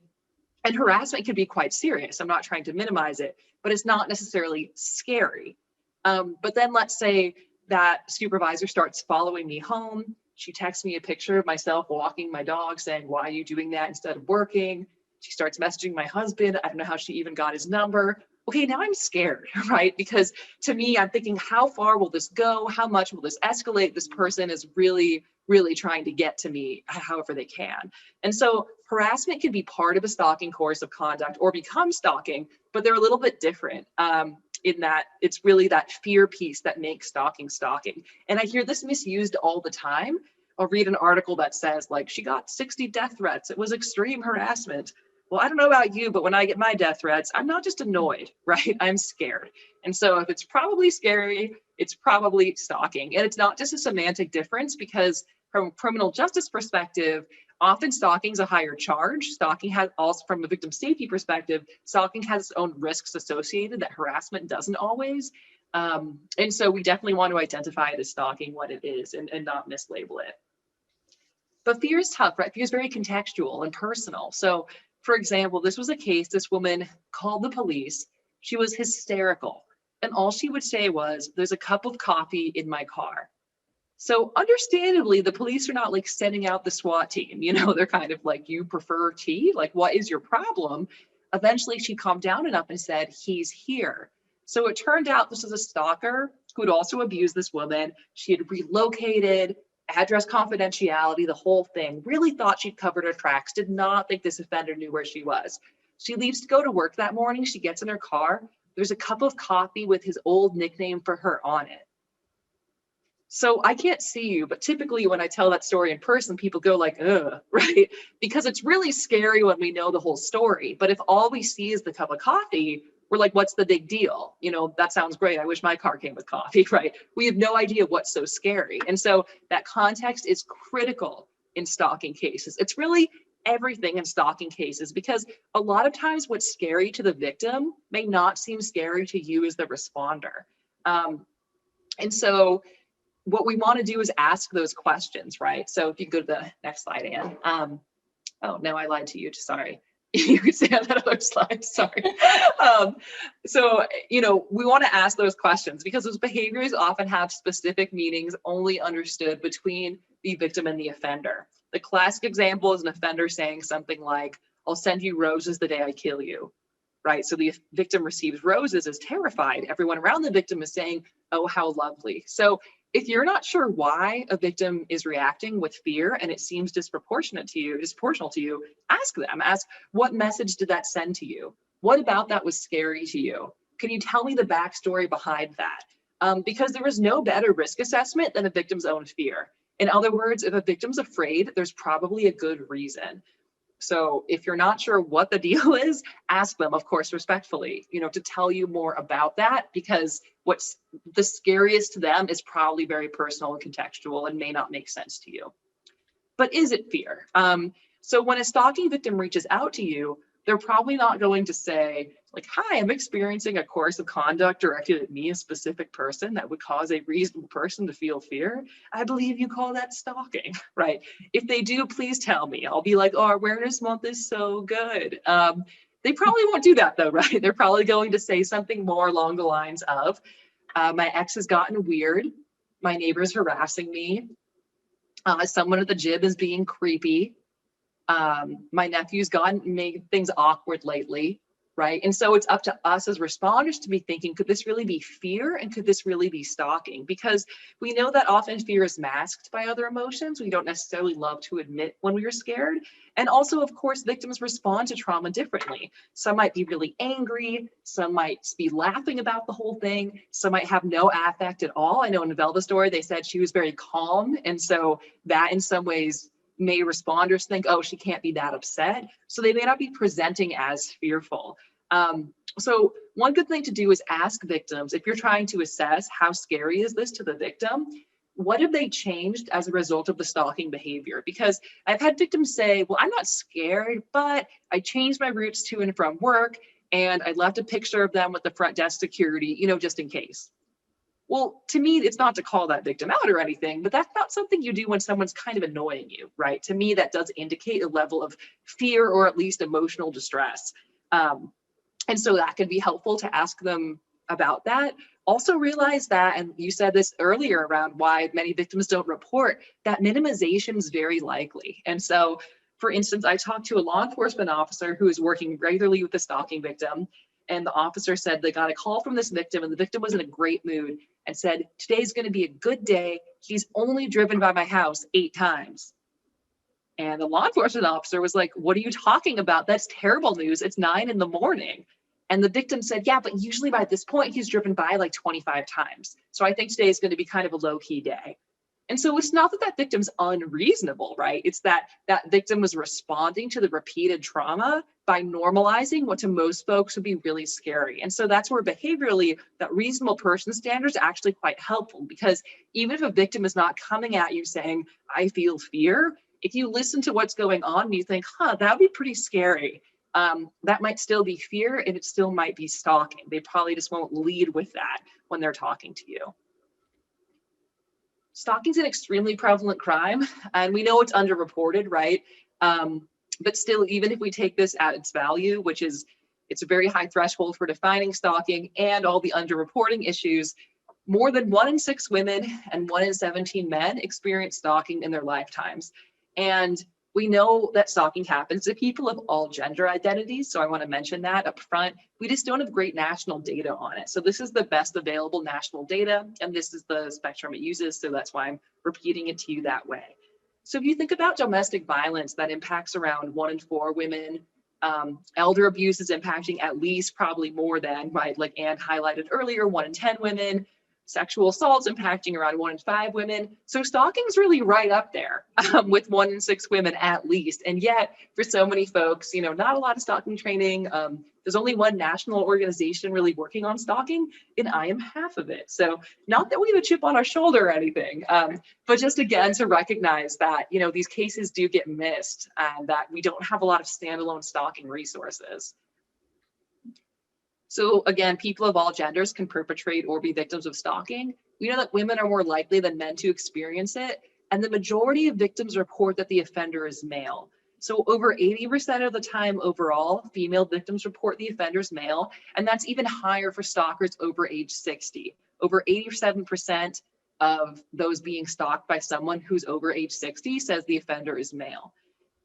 And harassment can be quite serious. I'm not trying to minimize it, but it's not necessarily scary. But then let's say that supervisor starts following me home. She texts me a picture of myself walking my dog saying, why are you doing that instead of working? She starts messaging my husband. I don't know how she even got his number. Okay, now I'm scared, right? Because to me, I'm thinking, how far will this go? How much will this escalate? This person is really, really trying to get to me however they can. And so harassment can be part of a stalking course of conduct or become stalking, but they're a little bit different in that it's really that fear piece that makes stalking stalking. And I hear this misused all the time. I'll read an article that says, like, she got 60 death threats. It was extreme harassment. Well, I don't know about you, but when I get my death threats, I'm not just annoyed, right? I'm scared. And so if it's probably scary, it's probably stalking. And it's not just a semantic difference because from a criminal justice perspective, often stalking is a higher charge. Stalking has also, from a victim safety perspective, stalking has its own risks associated that harassment doesn't always. And so we definitely want to identify it as stalking, what it is, and not mislabel it. But fear is tough, right? Fear is very contextual and personal. So for example, this was a case, this woman called the police. She was hysterical. And all she would say was, there's a cup of coffee in my car. So understandably, the police are not like sending out the SWAT team. They're kind of like, you prefer tea? Like, what is your problem? Eventually, she calmed down enough and said, he's here. So it turned out this was a stalker who had also abused this woman. She had relocated, address confidentiality, the whole thing, really thought she'd covered her tracks, did not think this offender knew where she was. She leaves to go to work that morning. She gets in her car. There's a cup of coffee with his old nickname for her on it. So I can't see you, but typically when I tell that story in person, people go like, ugh, right? Because it's really scary when we know the whole story. But if all we see is the cup of coffee, we're like, what's the big deal? That sounds great. I wish my car came with coffee, right? We have no idea what's so scary. And so that context is critical in stalking cases. It's really everything in stalking cases because a lot of times what's scary to the victim may not seem scary to you as the responder. And so what we want to do is ask those questions, right? So if you go to the next slide, Anne. Oh, no, I lied to you. Sorry. You could say on that other slide, sorry. So, we want to ask those questions because those behaviors often have specific meanings only understood between the victim and the offender. The classic example is an offender saying something like, I'll send you roses the day I kill you. right? So the victim receives roses, is terrified. Everyone around the victim is saying, oh, how lovely. So if you're not sure why a victim is reacting with fear and it seems disproportional to you, ask them. Ask, what message did that send to you? What about that was scary to you? Can you tell me the backstory behind that? Because there is no better risk assessment than a victim's own fear. In other words, if a victim's afraid, there's probably a good reason. So if you're not sure what the deal is, ask them, of course, respectfully, to tell you more about that, because what's the scariest to them is probably very personal and contextual and may not make sense to you. But is it fear? So when a stalking victim reaches out to you, they're probably not going to say, like, hi, I'm experiencing a course of conduct directed at me, a specific person, that would cause a reasonable person to feel fear. I believe you call that stalking, right? If they do, please tell me. I'll be like, oh, our awareness month is so good. They probably won't do that though, right? They're probably going to say something more along the lines of, my ex has gotten weird. My neighbor's harassing me. Someone at the gym is being creepy. My nephew's made things awkward lately, right? And so it's up to us as responders to be thinking, could this really be fear and could this really be stalking? Because we know that often fear is masked by other emotions. We don't necessarily love to admit when we are scared. And also, of course, victims respond to trauma differently. Some might be really angry. Some might be laughing about the whole thing. Some might have no affect at all. I know in the Velva story, they said she was very calm. And so that in some ways may responders think, oh, she can't be that upset. So they may not be presenting as fearful. So one good thing to do is ask victims, if you're trying to assess how scary is this to the victim, what have they changed as a result of the stalking behavior? Because I've had victims say, well, I'm not scared, but I changed my routes to and from work and I left a picture of them with the front desk security, just in case. Well, to me, it's not to call that victim out or anything, but that's not something you do when someone's kind of annoying you, right? To me, that does indicate a level of fear or at least emotional distress. And so that can be helpful to ask them about that. Also realize that, and you said this earlier around why many victims don't report, that minimization is very likely. And so, for instance, I talked to a law enforcement officer who is working regularly with a stalking victim. And the officer said they got a call from this victim and the victim was in a great mood and said, today's going to be a good day. He's only driven by my house 8 times. And the law enforcement officer was like, what are you talking about? That's terrible news. It's 9 a.m. And the victim said, yeah, but usually by this point, he's driven by like 25 times. So I think today is going to be kind of a low-key day. And so it's not that that victim's unreasonable, right? It's that that victim was responding to the repeated trauma by normalizing what to most folks would be really scary. And so that's where behaviorally that reasonable person standard is actually quite helpful, because even if a victim is not coming at you saying, I feel fear, if you listen to what's going on and you think, that would be pretty scary, that might still be fear and it still might be stalking. They probably just won't lead with that when they're talking to you. Stalking is an extremely prevalent crime, and we know it's underreported, right? But still, even if we take this at its value, which is it's a very high threshold for defining stalking and all the underreporting issues, more than 1 in 6 women and 1 in 17 men experience stalking in their lifetimes. And we know that stalking happens to people of all gender identities. So I want to mention that up front. We just don't have great national data on it. So this is the best available national data, and this is the spectrum it uses. So that's why I'm repeating it to you that way. So if you think about domestic violence, that impacts around 1 in 4 women. Elder abuse is impacting at least probably more than, right, like Anne highlighted earlier, 1 in 10 women. Sexual assaults impacting around 1 in 5 women. So stalking is really right up there with 1 in 6 women at least. And yet for so many folks, not a lot of stalking training. There's only one national organization really working on stalking, and I am half of it. So not that we have a chip on our shoulder or anything, but just again to recognize that, these cases do get missed and that we don't have a lot of standalone stalking resources. So again, people of all genders can perpetrate or be victims of stalking. We know that women are more likely than men to experience it, and the majority of victims report that the offender is male. So over 80% of the time overall, female victims report the offender's male, and that's even higher for stalkers over age 60. Over 87% of those being stalked by someone who's over age 60 says the offender is male.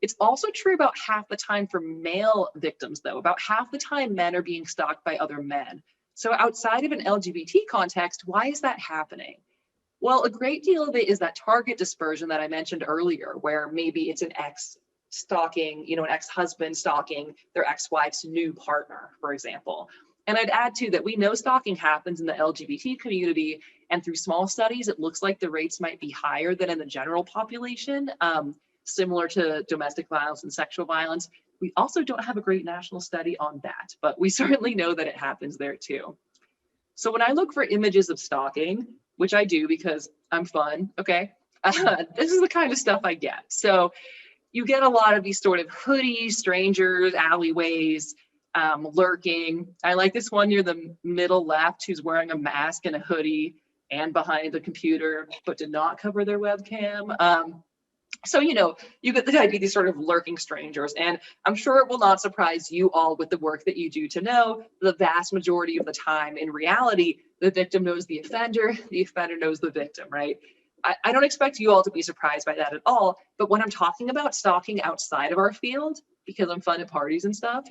It's also true about half the time for male victims, though. About half the time, men are being stalked by other men. So outside of an LGBT context, why is that happening? Well, a great deal of it is that target dispersion that I mentioned earlier, where maybe it's an ex stalking, an ex-husband stalking their ex-wife's new partner, for example. And I'd add too that we know stalking happens in the LGBT community, and through small studies, it looks like the rates might be higher than in the general population, similar to domestic violence and sexual violence. We also don't have a great national study on that, but we certainly know that it happens there too. So when I look for images of stalking, which I do because I'm fun, okay, this is the kind of stuff I get. So you get a lot of these sort of hoodies, strangers, alleyways, lurking. I like this one near the middle left who's wearing a mask and a hoodie and behind the computer, but did not cover their webcam. So, you get the idea, these sort of lurking strangers. And I'm sure it will not surprise you all with the work that you do to know the vast majority of the time, in reality, the victim knows the offender knows the victim, right? I don't expect you all to be surprised by that at all. But when I'm talking about stalking outside of our field, because I'm fun at parties and stuff,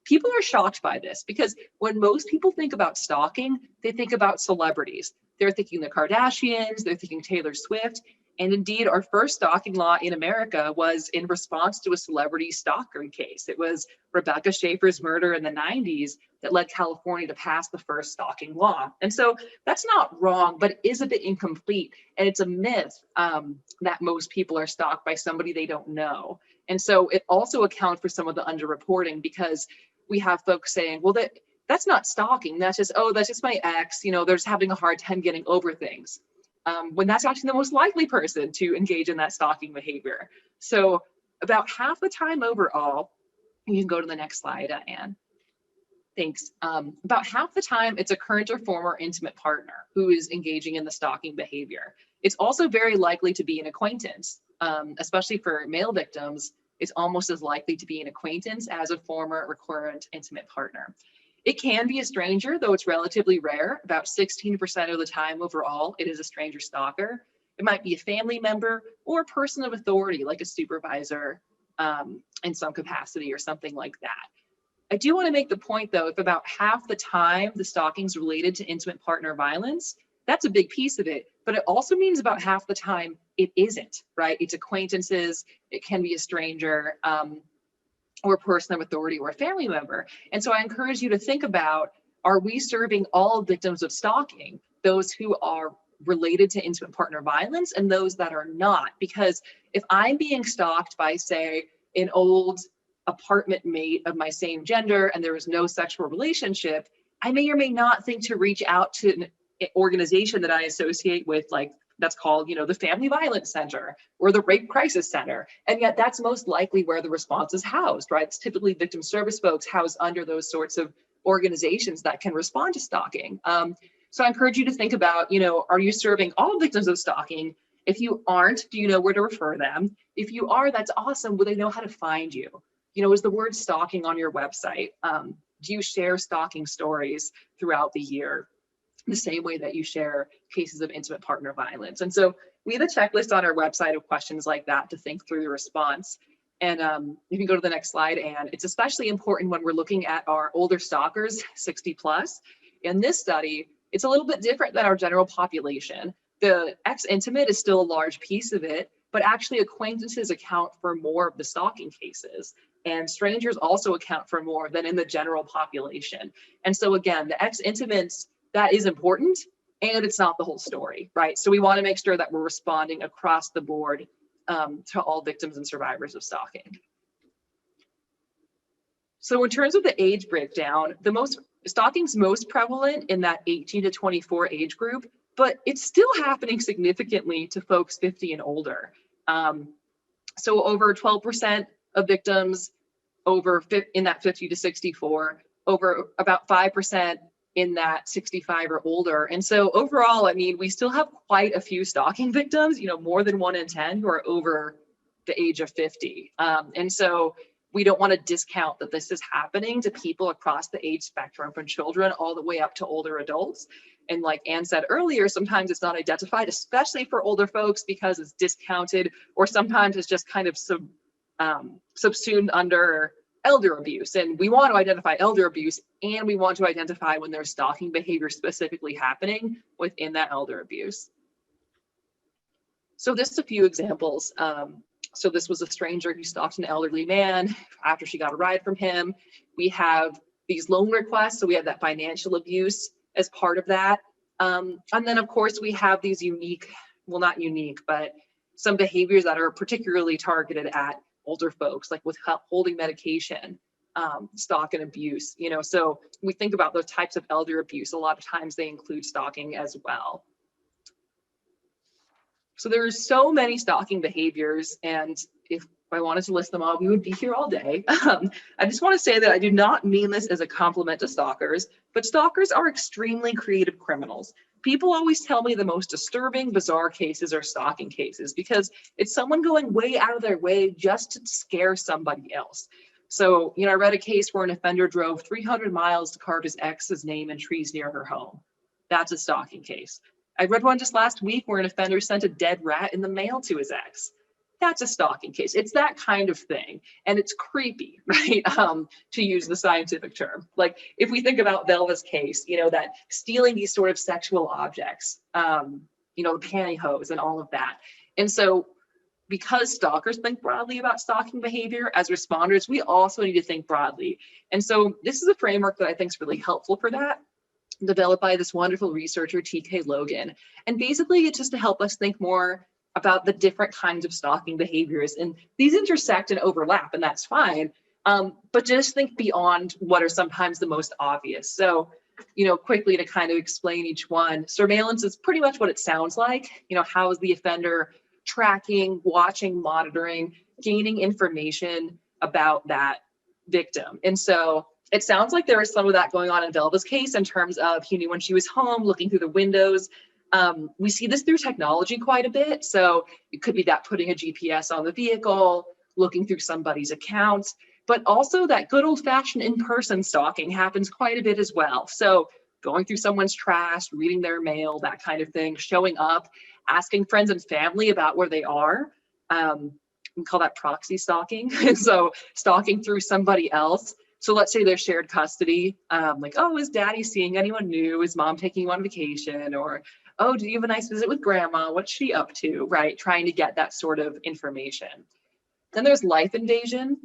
people are shocked by this, because when most people think about stalking, they think about celebrities. They're thinking the Kardashians, they're thinking Taylor Swift. And indeed, our first stalking law in America was in response to a celebrity stalker case. It was Rebecca Schaeffer's murder in the 90s that led California to pass the first stalking law. And so that's not wrong, but it is a bit incomplete. And it's a myth that most people are stalked by somebody they don't know. And so it also accounts for some of the underreporting, because we have folks saying, well, that's not stalking. That's just my ex, they're just having a hard time getting over things. When that's actually the most likely person to engage in that stalking behavior. So about half the time overall, you can go to the next slide, Anne. Thanks. About half the time, it's a current or former intimate partner who is engaging in the stalking behavior. It's also very likely to be an acquaintance, especially for male victims. It's almost as likely to be an acquaintance as a former or current intimate partner. It can be a stranger, though it's relatively rare. About 16% of the time overall, it is a stranger stalker. It might be a family member or a person of authority, like a supervisor in some capacity or something like that. I do want to make the point, though, if about half the time the stalking is related to intimate partner violence, that's a big piece of it. But it also means about half the time it isn't, right? It's acquaintances, it can be a stranger, or a person of authority or a family member. And so I encourage you to think about, are we serving all victims of stalking, those who are related to intimate partner violence and those that are not? Because if I'm being stalked by, say, an old apartment mate of my same gender and there is no sexual relationship, I may or may not think to reach out to an organization that I associate with, like, that's called, the Family Violence Center or the Rape Crisis Center. And yet that's most likely where the response is housed, right? It's typically victim service folks housed under those sorts of organizations that can respond to stalking. So I encourage you to think about, are you serving all victims of stalking? If you aren't, do you know where to refer them? If you are, that's awesome. Will they know how to find you? Is the word stalking on your website? Do you share stalking stories throughout the year, the same way that you share cases of intimate partner violence? And so we have a checklist on our website of questions like that to think through the response. And you can go to the next slide. And it's especially important when we're looking at our older stalkers, 60 plus. In this study, it's a little bit different than our general population. The ex-intimate is still a large piece of it, but actually acquaintances account for more of the stalking cases. And strangers also account for more than in the general population. And so again, the ex-intimates, that is important, and it's not the whole story, right? So we want to make sure that we're responding across the board to all victims and survivors of stalking. So in terms of the age breakdown, stalking's most prevalent in that 18 to 24 age group, but it's still happening significantly to folks 50 and older. So over 12% of victims in that 50 to 64, over about 5% in that 65 or older. And so overall, I mean, we still have quite a few stalking victims, more than 1 in 10 who are over the age of 50. And so we don't want to discount that this is happening to people across the age spectrum, from children all the way up to older adults. And like Anne said earlier, sometimes it's not identified, especially for older folks, because it's discounted, or sometimes it's just kind of subsumed under elder abuse. And we want to identify elder abuse, and we want to identify when there's stalking behavior specifically happening within that elder abuse. So just a few examples. So this was a stranger who stalked an elderly man after she got a ride from him. We have these loan requests, so we have that financial abuse as part of that. And then of course we have these unique, well, not unique, but some behaviors that are particularly targeted at older folks, like withholding medication, stalk and abuse, you know. So we think about those types of elder abuse, a lot of times they include stalking as well. So there's so many stalking behaviors, and if I wanted to list them all, we would be here all day. I just want to say that I do not mean this as a compliment to stalkers, but stalkers are extremely creative criminals. People always tell me the most disturbing, bizarre cases are stalking cases, because it's someone going way out of their way just to scare somebody else. So, you know, I read a case where an offender drove 300 miles to carve his ex's name in trees near her home. That's a stalking case. I read one just last week where an offender sent a dead rat in the mail to his ex. That's a stalking case. It's that kind of thing. And it's creepy, right? To use the scientific term. Like if we think about Velva's case, you know, that stealing these sort of sexual objects, you know, the pantyhose and all of that. And so because stalkers think broadly about stalking behavior, as responders, we also need to think broadly. And so this is a framework that I think is really helpful for that, developed by this wonderful researcher, TK Logan. And basically it's just to help us think more about the different kinds of stalking behaviors. And these intersect and overlap, and that's fine. But just think beyond what are sometimes the most obvious. So, you know, quickly to kind of explain each one, surveillance is pretty much what it sounds like. You know, how is the offender tracking, watching, monitoring, gaining information about that victim? And so it sounds like there was some of that going on in Velva's case in terms of he knew when she was home, looking through the windows. We see this through technology quite a bit. So it could be that putting a GPS on the vehicle, looking through somebody's accounts, but also that good old fashioned in-person stalking happens quite a bit as well. So going through someone's trash, reading their mail, that kind of thing, showing up, asking friends and family about where they are. We call that proxy stalking. And so stalking through somebody else. So let's say there's shared custody, like, oh, is daddy seeing anyone new? Is mom taking you on vacation? Or, oh, do you have a nice visit with grandma? What's she up to, right? Trying to get that sort of information. Then there's life invasion.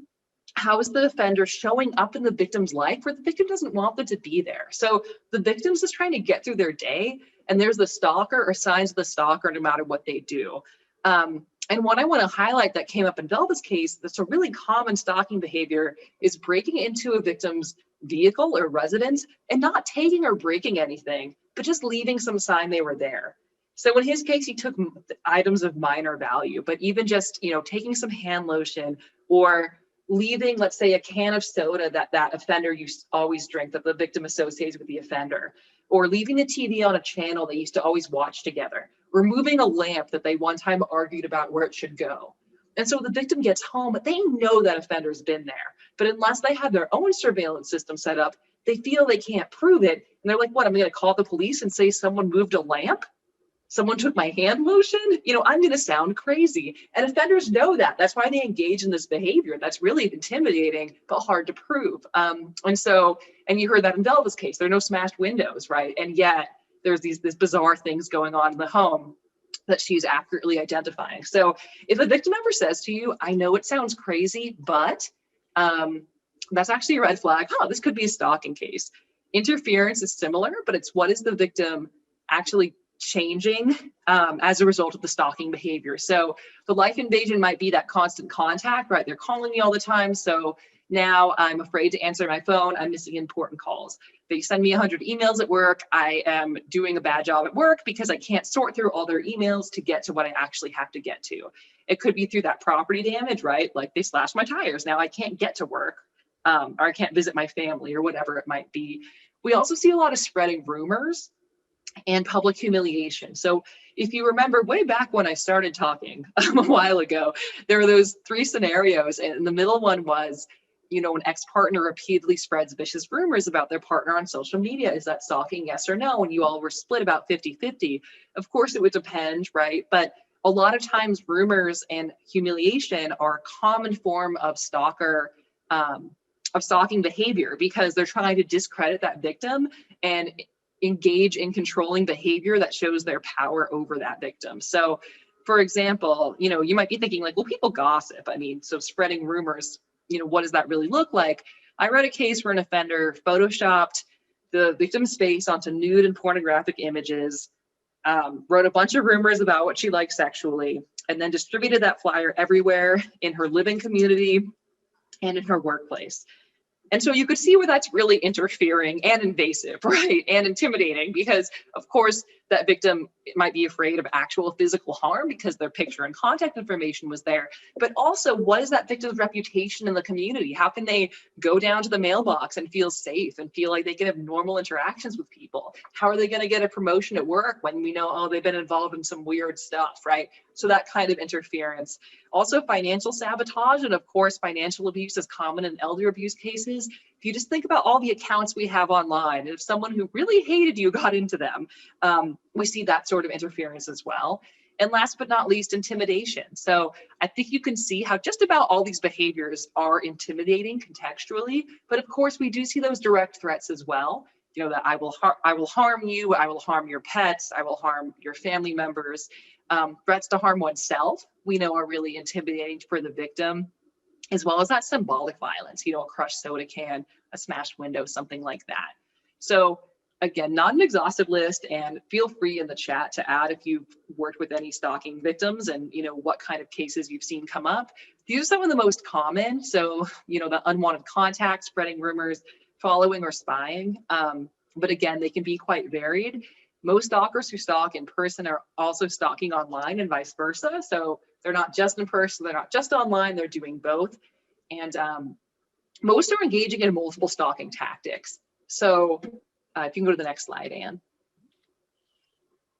How is the offender showing up in the victim's life where the victim doesn't want them to be there? So the victim's just trying to get through their day, and there's the stalker or signs of the stalker no matter what they do. And what I want to highlight that came up in Velva's case, that's a really common stalking behavior, is breaking into a victim's vehicle or residence and not taking or breaking anything, but just leaving some sign they were there. So in his case, he took items of minor value, but even just, you know, taking some hand lotion or leaving, let's say, a can of soda that offender used to always drink, that the victim associates with the offender, or leaving the TV on a channel they used to always watch together, removing a lamp that they one time argued about where it should go. And so the victim gets home, they know that offender's been there, but unless they have their own surveillance system set up, they feel they can't prove it. And they're like, what, I'm gonna call the police and say someone moved a lamp? Someone took my hand lotion? You know, I'm gonna sound crazy. And offenders know that. That's why they engage in this behavior. That's really intimidating, but hard to prove. And you heard that in Velva's case, there are no smashed windows, right? And yet there's these bizarre things going on in the home that she's accurately identifying. So if a victim ever says to you, I know it sounds crazy, but that's actually a red flag. Oh, this could be a stalking case. Interference is similar, but it's what is the victim actually changing as a result of the stalking behavior. So the life invasion might be that constant contact, right? They're calling me all the time. So now I'm afraid to answer my phone. I'm missing important calls. They send me 100 emails at work. I am doing a bad job at work because I can't sort through all their emails to get to what I actually have to get to. It could be through that property damage, right? Like they slashed my tires. Now I can't get to work, or I can't visit my family or whatever it might be. We also see a lot of spreading rumors and public humiliation. So if you remember way back when I started talking a while ago, there were those 3 scenarios, and the middle one was, you know, an ex-partner repeatedly spreads vicious rumors about their partner on social media. Is that stalking? Yes or no? And you all were split about 50-50. Of course, it would depend, right? But a lot of times rumors and humiliation are a common form of stalking behavior, because they're trying to discredit that victim and engage in controlling behavior that shows their power over that victim. So for example, you might be thinking like, well, people gossip. I mean, so spreading rumors, what does that really look like? I read a case where an offender photoshopped the victim's face onto nude and pornographic images, wrote a bunch of rumors about what she liked sexually, and then distributed that flyer everywhere in her living community and in her workplace. And so you could see where that's really interfering and invasive, right? And intimidating, because of course that victim might be afraid of actual physical harm because their picture and contact information was there. But also, what is that victim's reputation in the community? How can they go down to the mailbox and feel safe and feel like they can have normal interactions with people? How are they going to get a promotion at work when we know, oh, they've been involved in some weird stuff, right? So that kind of interference. Also financial sabotage, and of course, financial abuse is common in elder abuse cases. If you just think about all the accounts we have online, and if someone who really hated you got into them, we see that sort of interference as well. And last but not least, intimidation. So I think you can see how just about all these behaviors are intimidating contextually, but of course we do see those direct threats as well. That I will harm you, I will harm your pets, I will harm your family members. Threats to harm oneself, we know, are really intimidating for the victim, as well as that symbolic violence, a crushed soda can, a smashed window, something like that. So again, not an exhaustive list, and feel free in the chat to add if you've worked with any stalking victims and what kind of cases you've seen come up. These are some of the most common. So, the unwanted contact, spreading rumors, following or spying. But again, they can be quite varied. Most stalkers who stalk in person are also stalking online and vice versa. So they're not just in person, they're not just online, they're doing both. And most are engaging in multiple stalking tactics. So if you can go to the next slide, Anne.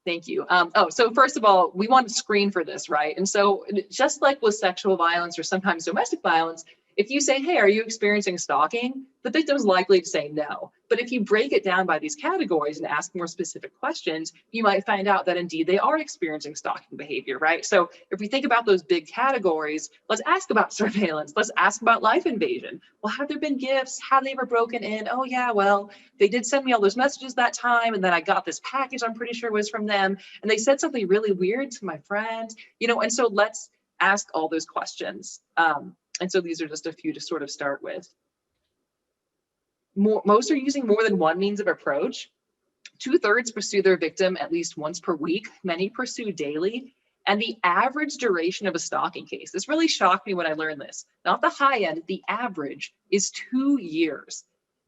Thank you. So first of all, we want to screen for this, right? And so just like with sexual violence or sometimes domestic violence, if you say, hey, are you experiencing stalking? The victim's likely to say no. But if you break it down by these categories and ask more specific questions, you might find out that indeed they are experiencing stalking behavior, right? So if we think about those big categories, let's ask about surveillance. Let's ask about life invasion. Well, have there been gifts? Have they ever broken in? Oh yeah, well, they did send me all those messages that time, and then I got this package I'm pretty sure was from them, and they said something really weird to my friend, and so let's ask all those questions. And so these are just a few to sort of start with. Most are using more than one means of approach. 2/3 pursue their victim at least once per week. Many pursue daily. And the average duration of a stalking case, this really shocked me when I learned this, not the high end, the average is 2 years.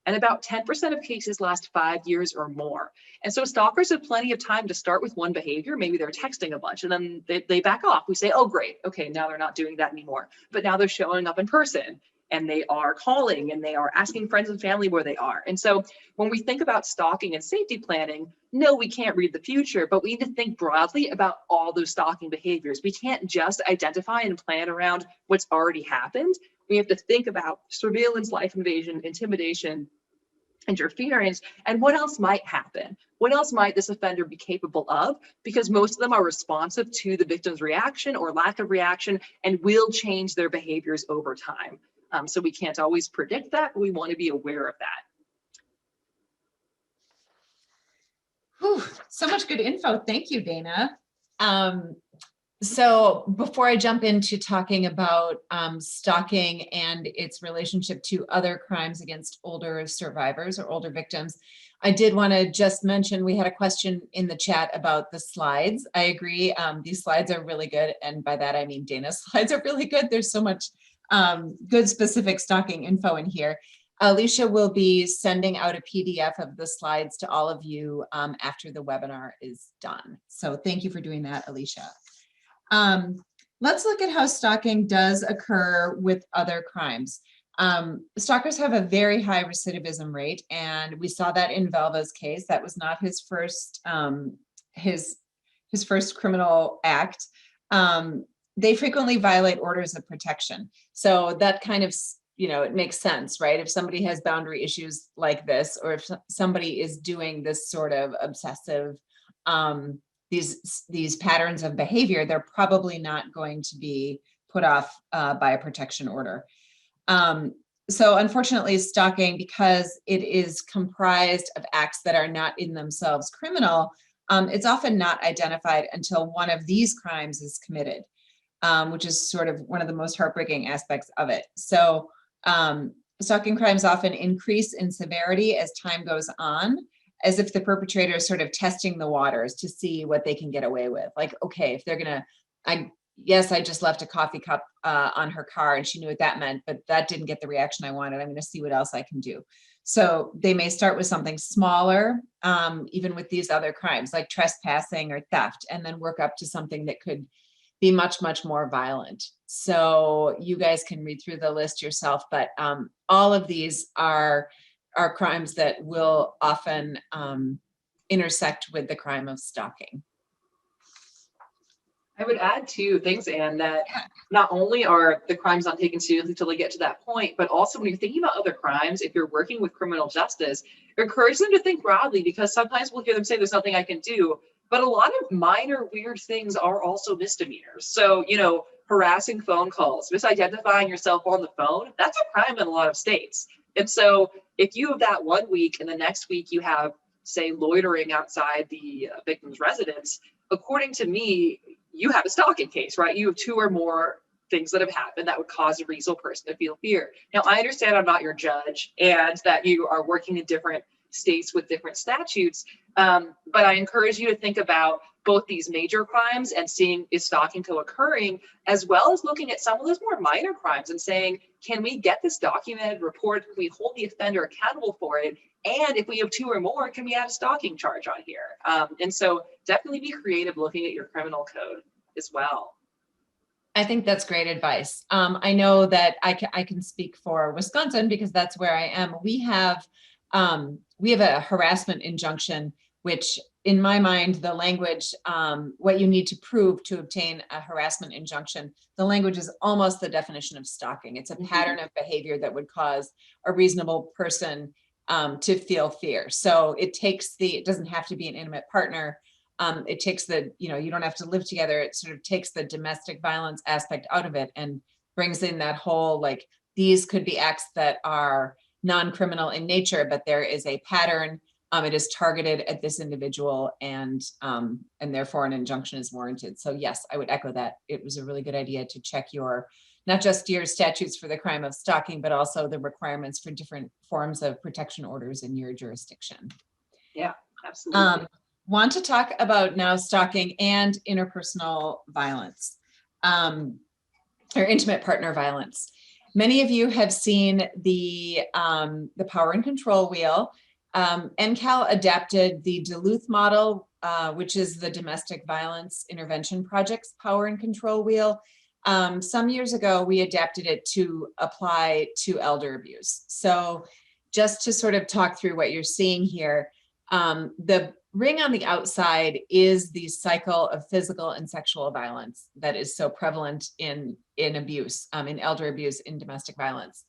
And about 10% of cases last 5 years or more. And so stalkers have plenty of time to start with one behavior. Maybe they're texting a bunch and then they back off. We say, oh, great. Okay, now they're not doing that anymore. But now they're showing up in person and they are calling and they are asking friends and family where they are. And so when we think about stalking and safety planning, no, we can't read the future, but we need to think broadly about all those stalking behaviors. We can't just identify and plan around what's already happened. We have to think about surveillance, life invasion, intimidation, interference, and what else might happen? What else might this offender be capable of? Because most of them are responsive to the victim's reaction or lack of reaction and will change their behaviors over time. So we can't always predict that, but we want to be aware of that. Whew, so much good info. Thank you, Dana. So before I jump into talking about stalking and its relationship to other crimes against older survivors or older victims, I did want to just mention we had a question in the chat about the slides. I agree. These slides are really good. And by that, I mean Dana's slides are really good. There's so much good specific stalking info in here. Alicia will be sending out a PDF of the slides to all of you after the webinar is done. So thank you for doing that, Alicia. Let's look at how stalking does occur with other crimes. Stalkers have a very high recidivism rate, and we saw that in Velva's case. That was not his first his first criminal act. They frequently violate orders of protection. So that kind of, it makes sense, right? If somebody has boundary issues like this, or if somebody is doing this sort of obsessive these patterns of behavior, they're probably not going to be put off by a protection order. So unfortunately, stalking, because it is comprised of acts that are not in themselves criminal, it's often not identified until one of these crimes is committed, which is sort of one of the most heartbreaking aspects of it. So stalking crimes often increase in severity as time goes on, as if the perpetrator is sort of testing the waters to see what they can get away with. Like, okay, if they're gonna, yes, I just left a coffee cup on her car and she knew what that meant, but that didn't get the reaction I wanted. I'm going to see what else I can do. So they may start with something smaller, even with these other crimes like trespassing or theft, and then work up to something that could be much, much more violent. So you guys can read through the list yourself, but all of these are crimes that will often intersect with the crime of stalking. I would add two things, Anne, that not only are the crimes not taken seriously until they get to that point, but also when you're thinking about other crimes, if you're working with criminal justice, encourage them to think broadly, because sometimes we'll hear them say there's nothing I can do, but a lot of minor weird things are also misdemeanors. So, you know, harassing phone calls, misidentifying yourself on the phone, that's a crime in a lot of states. And so if you have that 1 week and the next week you have, say, loitering outside the victim's residence, according to me, you have a stalking case, right? You have 2 or more things that have happened that would cause a reasonable person to feel fear. Now, I understand I'm not your judge and that you are working in different states with different statutes, but I encourage you to think about both these major crimes and seeing, is stalking co-occurring, as well as looking at some of those more minor crimes and saying, can we get this documented, report, can we hold the offender accountable for it? And if we have 2 or more, can we add a stalking charge on here? And so definitely be creative looking at your criminal code as well. I think that's great advice. I know that I can speak for Wisconsin because that's where I am. We have a harassment injunction, which in my mind, the language, what you need to prove to obtain a harassment injunction, the language is almost the definition of stalking. It's a pattern of behavior that would cause a reasonable person to feel fear. So it doesn't have to be an intimate partner. It takes you don't have to live together. It sort of takes the domestic violence aspect out of it and brings in that whole, like, these could be acts that are non-criminal in nature, but there is a pattern. It is targeted at this individual, and therefore an injunction is warranted. So yes, I would echo that. It was a really good idea to check not just your statutes for the crime of stalking, but also the requirements for different forms of protection orders in your jurisdiction. Yeah, absolutely. Want to talk about now stalking and interpersonal violence, or intimate partner violence. Many of you have seen the power and control wheel. NCALL adapted the Duluth model, which is the Domestic Violence Intervention Project's power and control wheel. Some years ago, we adapted it to apply to elder abuse. So just to sort of talk through what you're seeing here, the ring on the outside is the cycle of physical and sexual violence that is so prevalent in abuse, in elder abuse, in domestic violence.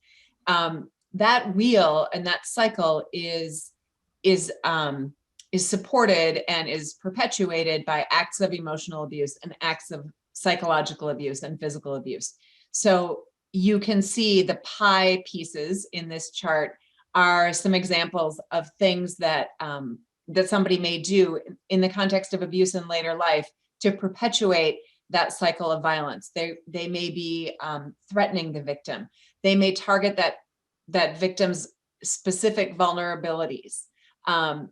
That wheel and that cycle is supported and is perpetuated by acts of emotional abuse and acts of psychological abuse and physical abuse. So you can see the pie pieces in this chart are some examples of things that that somebody may do in the context of abuse in later life to perpetuate that cycle of violence. They may be threatening the victim. They may target that victim's specific vulnerabilities.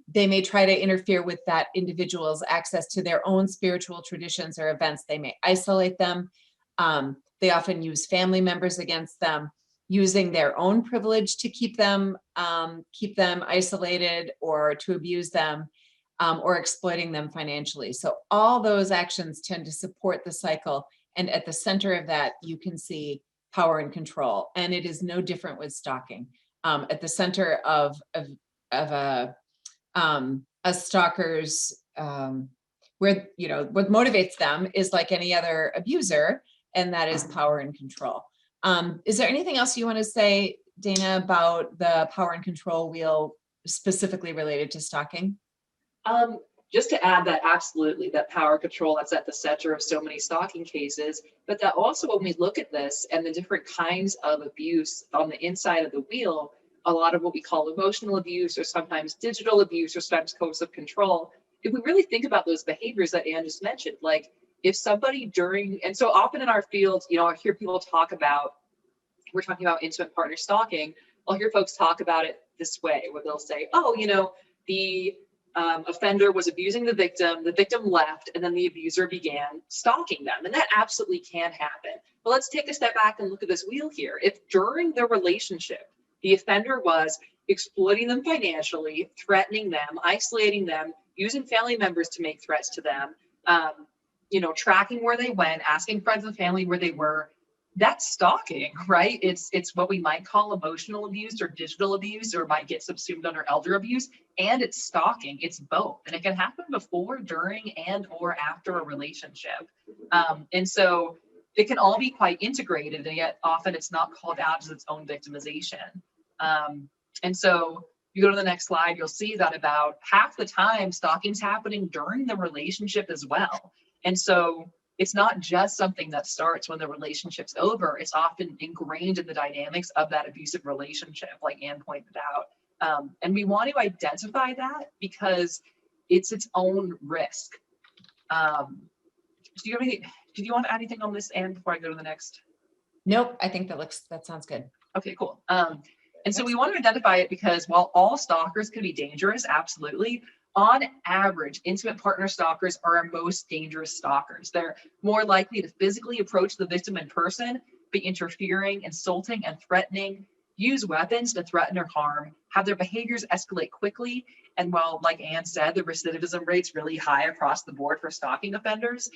They may try to interfere with that individual's access to their own spiritual traditions or events. They may isolate them. They often use family members against them, using their own privilege to keep them isolated or to abuse them, or exploiting them financially. So all those actions tend to support the cycle. And at the center of that, you can see power and control. And it is no different with stalking. At the center of a stalker's, where, what motivates them is like any other abuser, and that is power and control. Is there anything else you want to say, Dana, about the power and control wheel specifically related to stalking? just to add that absolutely that power control, that's at the center of so many stalking cases, but that also when we look at this and the different kinds of abuse on the inside of the wheel, a lot of what we call emotional abuse or sometimes digital abuse or sometimes coercive control, if we really think about those behaviors that Anne just mentioned, like if somebody during, and so often in our field, you know, I hear people talk about, we're talking about intimate partner stalking, I'll hear folks talk about it this way, where they'll say, oh, you know, the offender was abusing the victim left, and then the abuser began stalking them. And that absolutely can happen. But let's take a step back and look at this wheel here. If during their relationship, the offender was exploiting them financially, threatening them, isolating them, using family members to make threats to them, you know, tracking where they went, asking friends and family where they were, that's stalking, right? It's what we might call emotional abuse or digital abuse, or might get subsumed under elder abuse, and it's stalking. It's both, and it can happen before, during, and or after a relationship. And so it can all be quite integrated, and yet often it's not called out as its own victimization. And so you go to the next slide, you'll see that about half the time stalking's happening during the relationship as well. And so it's not just something that starts when the relationship's over. It's often ingrained in the dynamics of that abusive relationship, like Anne pointed out. And we want to identify that because it's its own risk. Do you have any, did you want to add anything on this, Anne, before I go to the next? Nope, I think that sounds good. Okay, cool. And so we want to identify it because while all stalkers can be dangerous, absolutely, on average, intimate partner stalkers are our most dangerous stalkers. They're more likely to physically approach the victim in person, be interfering, insulting, and threatening, use weapons to threaten or harm, have their behaviors escalate quickly. And while, like Anne said, the recidivism rate's really high across the board for stalking offenders,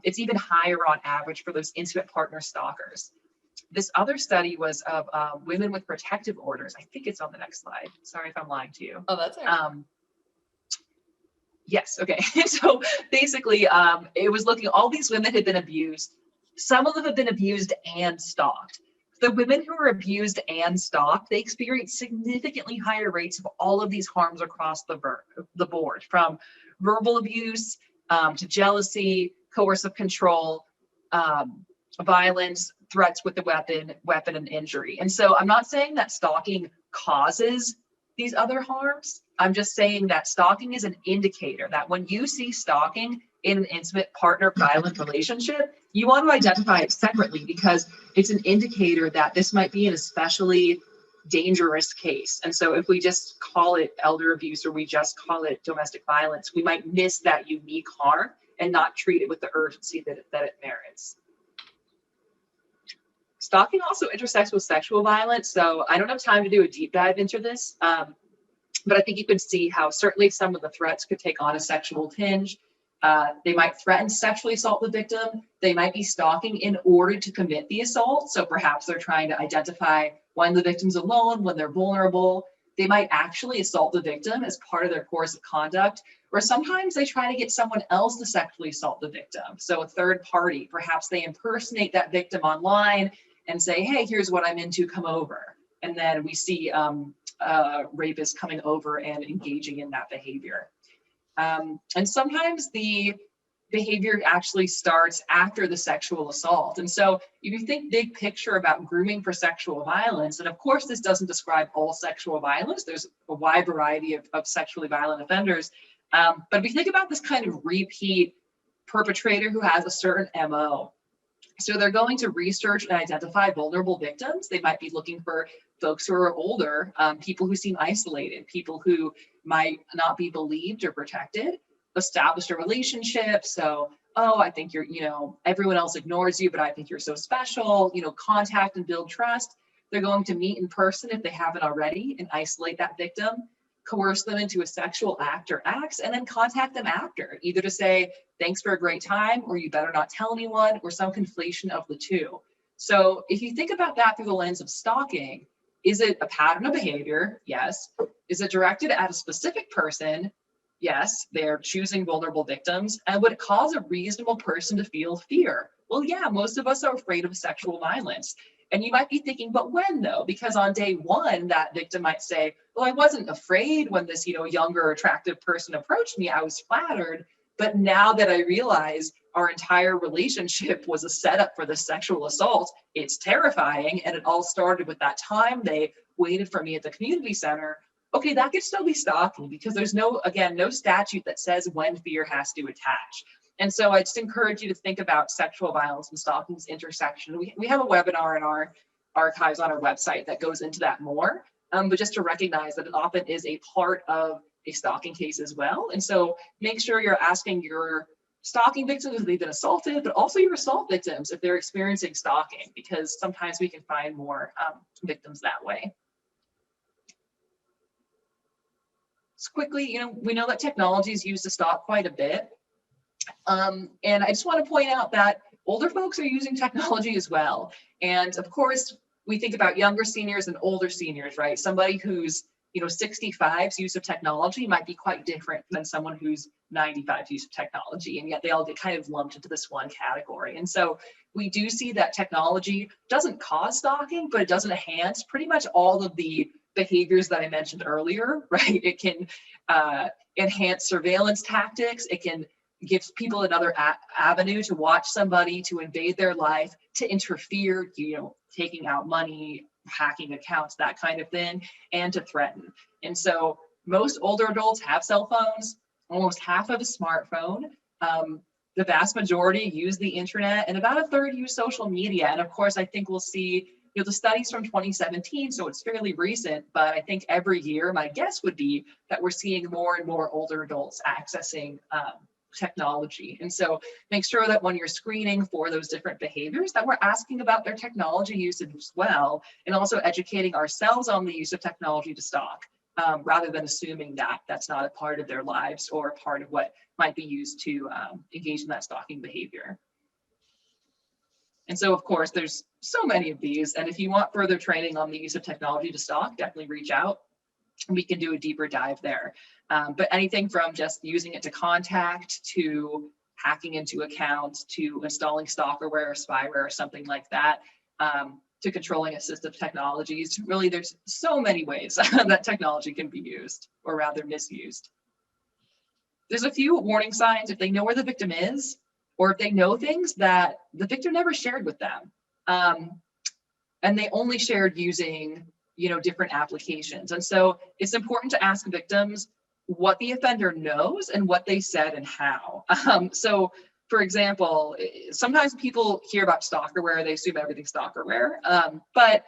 it's even higher on average for those intimate partner stalkers. This other study was of women with protective orders. I think it's on the next slide. Sorry if I'm lying to you. Oh, that's all right. Yes, okay. So basically, it was looking, all these women had been abused. Some of them have been abused and stalked. The women who were abused and stalked, they experienced significantly higher rates of all of these harms across the board, from verbal abuse to jealousy, coercive control, violence, threats with the weapon and injury. And so I'm not saying that stalking causes these other harms. I'm just saying that stalking is an indicator that when you see stalking in an intimate partner violent relationship, you want to identify it separately because it's an indicator that this might be an especially dangerous case. And so if we just call it elder abuse or we just call it domestic violence, we might miss that unique harm and not treat it with the urgency that it merits. Stalking also intersects with sexual violence. So I don't have time to do a deep dive into this, but I think you can see how certainly some of the threats could take on a sexual tinge. They might threaten to sexually assault the victim. They might be stalking in order to commit the assault. So perhaps they're trying to identify when the victim's alone, when they're vulnerable. They might actually assault the victim as part of their course of conduct, or sometimes they try to get someone else to sexually assault the victim. So a third party, perhaps they impersonate that victim online and say, hey, here's what I'm into, come over. And then we see rapists coming over and engaging in that behavior. And sometimes the behavior actually starts after the sexual assault. And so if you think big picture about grooming for sexual violence, and of course this doesn't describe all sexual violence, there's a wide variety of sexually violent offenders. But if you think about this kind of repeat perpetrator who has a certain MO, so they're going to research and identify vulnerable victims. They might be looking for folks who are older, people who seem isolated, people who might not be believed or protected, establish a relationship. So, oh, I think you're, everyone else ignores you, but I think you're so special, contact and build trust. They're going to meet in person if they haven't already and isolate that victim, coerce them into a sexual act or acts, and then contact them after, either to say, thanks for a great time, or you better not tell anyone, or some conflation of the two. So if you think about that through the lens of stalking, is it a pattern of behavior? Yes. Is it directed at a specific person? Yes, they're choosing vulnerable victims. And would it cause a reasonable person to feel fear? Well, yeah, most of us are afraid of sexual violence. And you might be thinking, but when though? Because on day one, that victim might say, well, I wasn't afraid when this, younger, attractive person approached me. I was flattered. But now that I realize our entire relationship was a setup for the sexual assault, it's terrifying. And it all started with that time they waited for me at the community center. Okay, that could still be stalking because there's no statute that says when fear has to attach. And so I just encourage you to think about sexual violence and stalking's intersection. We have a webinar in our archives on our website that goes into that more, but just to recognize that it often is a part of a stalking case as well. And so make sure you're asking your stalking victims if they've been assaulted, but also your assault victims if they're experiencing stalking, because sometimes we can find more victims that way. So quickly, we know that technology is used to stalk quite a bit. And I just want to point out that older folks are using technology as well. And of course, we think about younger seniors and older seniors, right? Somebody who's 65's use of technology might be quite different than someone who's 95's use of technology, and yet they all get kind of lumped into this one category. And so we do see that technology doesn't cause stalking, but it does enhance pretty much all of the behaviors that I mentioned earlier, right? It can enhance surveillance tactics. It can give people another avenue to watch somebody, to invade their life, to interfere, taking out money, hacking accounts, that kind of thing, and to threaten. And so most older adults have cell phones, almost half of a smartphone. The vast majority use the internet, and about a third use social media. And of course, I think we'll see the studies from 2017, so it's fairly recent, but I think every year, my guess would be that we're seeing more and more older adults accessing technology. And so make sure that when you're screening for those different behaviors that we're asking about their technology usage as well, and also educating ourselves on the use of technology to stalk, rather than assuming that that's not a part of their lives or a part of what might be used to engage in that stalking behavior. And so, of course, there's so many of these. And if you want further training on the use of technology to stalk, definitely reach out. We can do a deeper dive there. But anything from just using it to contact, to hacking into accounts, to installing stalkerware or spyware or something like that, to controlling assistive technologies. Really, there's so many ways that technology can be used, or rather misused. There's a few warning signs if they know where the victim is, or if they know things that the victim never shared with them. And they only shared using different applications. And so it's important to ask victims what the offender knows and what they said and how. So for example, sometimes people hear about stalkerware, they assume everything's stalkerware. But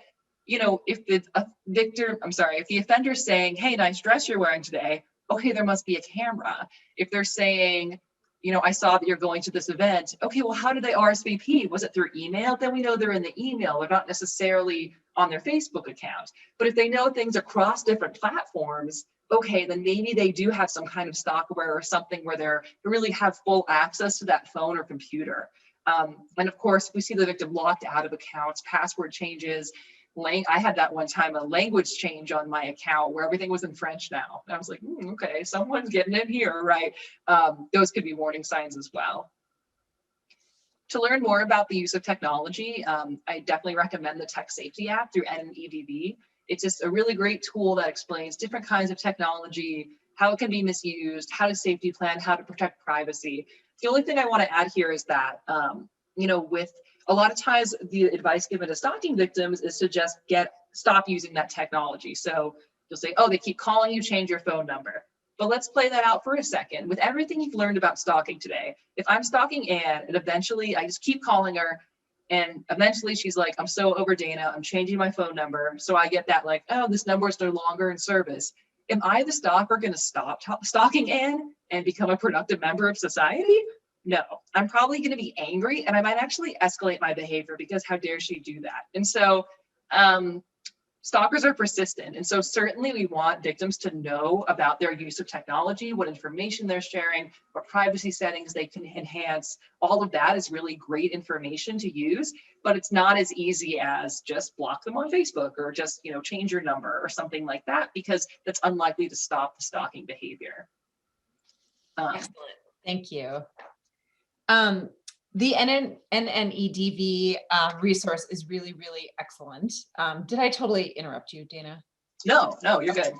if the offender's saying, hey, nice dress you're wearing today, okay, there must be a camera. If they're saying, I saw that you're going to this event. Okay, well, how did they RSVP? Was it through email? Then we know they're in the email. They're not necessarily on their Facebook account. But if they know things across different platforms, okay, then maybe they do have some kind of stalkerware or something where they really have full access to that phone or computer. And of course, we see the victim locked out of accounts, password changes. I had that one time, a language change on my account where everything was in French now. And I was like, okay, someone's getting in here, right? Those could be warning signs as well. To learn more about the use of technology, I definitely recommend the Tech Safety app through NCALL. It's just a really great tool that explains different kinds of technology, how it can be misused, how to safety plan, how to protect privacy. The only thing I want to add here is that, with a lot of times the advice given to stalking victims is to just stop using that technology. So you'll say, oh, they keep calling you, change your phone number. But let's play that out for a second. With everything you've learned about stalking today, if I'm stalking Anne and eventually I just keep calling her and eventually she's like, I'm so over Dana, I'm changing my phone number. So I get that like, oh, this number is no longer in service. Am I, the stalker, going to stop stalking Anne and become a productive member of society? No, I'm probably going to be angry and I might actually escalate my behavior because how dare she do that? And so stalkers are persistent. And so certainly we want victims to know about their use of technology, what information they're sharing, what privacy settings they can enhance. All of that is really great information to use, but it's not as easy as just block them on Facebook or just, change your number or something like that, because that's unlikely to stop the stalking behavior. Excellent. Thank you. The NNEDV resource is really, really excellent. Did I totally interrupt you, Dana? No, you're good.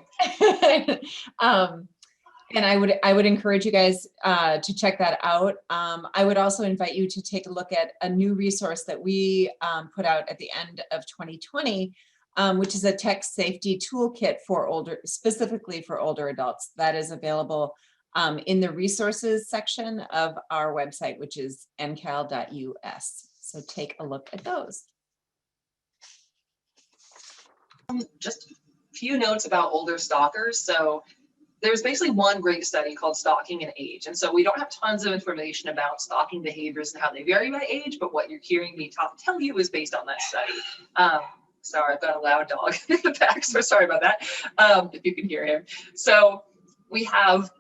And I would encourage you guys to check that out. I would also invite you to take a look at a new resource that we put out at the end of 2020, which is a tech safety toolkit for specifically for older adults that is available in the resources section of our website, which is ncal.us. So take a look at those. Just a few notes about older stalkers. So there's basically one great study called Stalking and Age. And so we don't have tons of information about stalking behaviors and how they vary by age, but what you're hearing me tell you is based on that study. Sorry, I've got a loud dog in the back, so sorry about that, if you can hear him. So we have,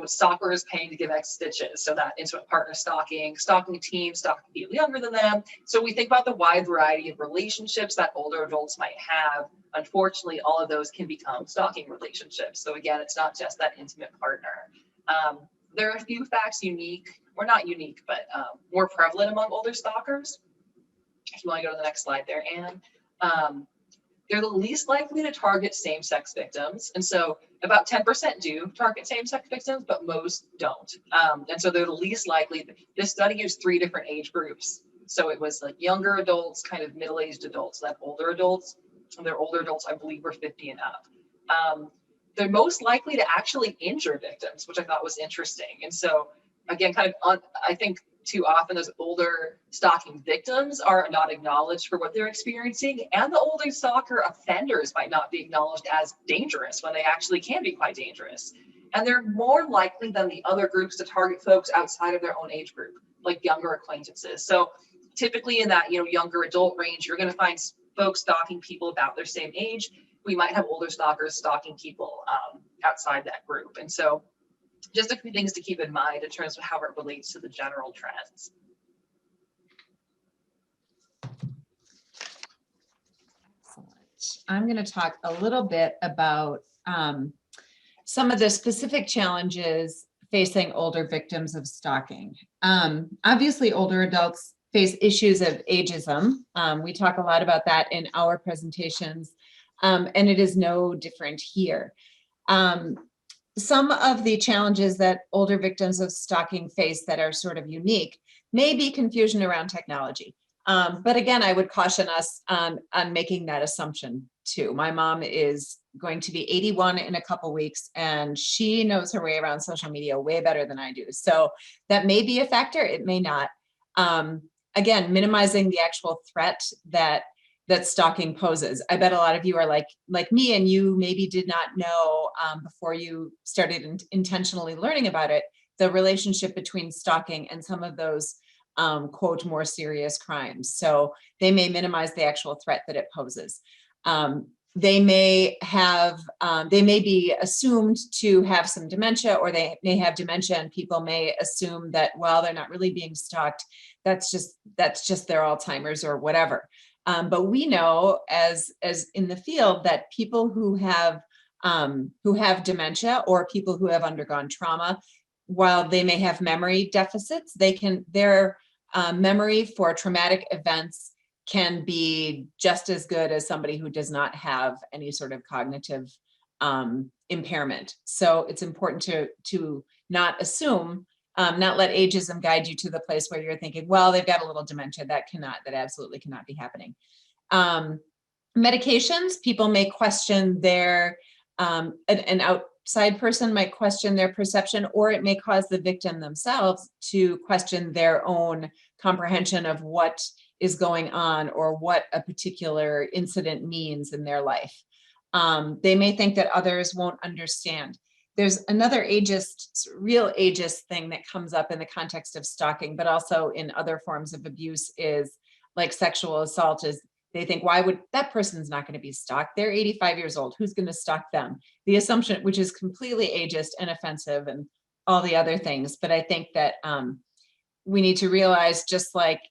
stalkers paying to give X stitches. So that intimate partner stalking teams, stalking people younger than them. So we think about the wide variety of relationships that older adults might have. Unfortunately, all of those can become stalking relationships. So again, it's not just that intimate partner. There are a few facts not unique, but more prevalent among older stalkers. If you want to go to the next slide there, Anne. They're the least likely to target same-sex victims. And so about 10% do target same-sex victims, but most don't. And so they're the least likely. This study used 3 different age groups. So it was like younger adults, kind of middle-aged adults, then older adults. And their older adults, I believe, were 50 and up. They're most likely to actually injure victims, which I thought was interesting. And so again, I think too often those older stalking victims are not acknowledged for what they're experiencing, and the older stalker offenders might not be acknowledged as dangerous when they actually can be quite dangerous. And they're more likely than the other groups to target folks outside of their own age group, like younger acquaintances. So typically in that younger adult range, you're going to find folks stalking people about their same age. We might have older stalkers stalking people outside that group. And so just a few things to keep in mind in terms of how it relates to the general trends. Excellent. I'm going to talk a little bit about some of the specific challenges facing older victims of stalking. Obviously, older adults face issues of ageism. We talk a lot about that in our presentations, and it is no different here. Some of the challenges that older victims of stalking face that are sort of unique may be confusion around technology. But again, I would caution us on making that assumption too. My mom is going to be 81 in a couple weeks, and she knows her way around social media way better than I do. So that may be a factor, it may not. Again, minimizing the actual threat that stalking poses. I bet a lot of you are like me, and you maybe did not know before you started intentionally learning about it, the relationship between stalking and some of those quote more serious crimes. So they may minimize the actual threat that it poses. They may be assumed to have some dementia, or they may have dementia, and people may assume that, well, they're not really being stalked. That's just their Alzheimer's or whatever. But we know as in the field that people who have dementia or people who have undergone trauma, while they may have memory deficits, their memory for traumatic events can be just as good as somebody who does not have any sort of cognitive impairment. So it's important to not assume, not let ageism guide you to the place where you're thinking, well, they've got a little dementia. That absolutely cannot be happening. Medications, people may question their, an outside person might question their perception, or it may cause the victim themselves to question their own comprehension of what is going on or what a particular incident means in their life. They may think that others won't understand. There's another real ageist thing that comes up in the context of stalking, but also in other forms of abuse, is like sexual assault. Is they think, why would that person's not going to be stalked? They're 85 years old. Who's going to stalk them? The assumption, which is completely ageist and offensive and all the other things. But I think that we need to realize, just like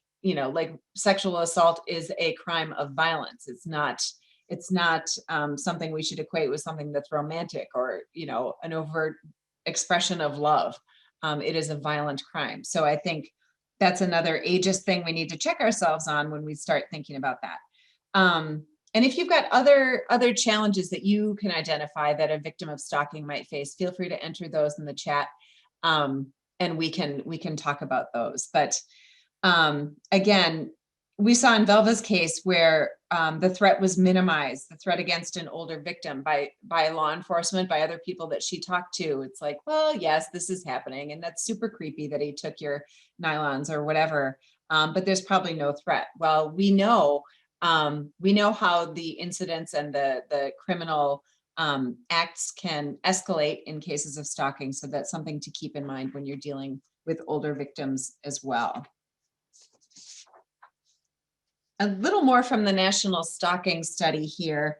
sexual assault is a crime of violence. It's not something we should equate with something that's romantic or, an overt expression of love. it is a violent crime. So I think that's another ageist thing we need to check ourselves on when we start thinking about that. And if you've got other challenges that you can identify that a victim of stalking might face, feel free to enter those in the chat, and we can talk about those. But again, we saw in Velva's case where the threat was minimized, the threat against an older victim by law enforcement, by other people that she talked to. It's like, well, yes, this is happening, and that's super creepy that he took your nylons or whatever, but there's probably no threat. Well, we know how the incidents and the criminal acts can escalate in cases of stalking. So that's something to keep in mind when you're dealing with older victims as well. A little more from the National Stalking Study here.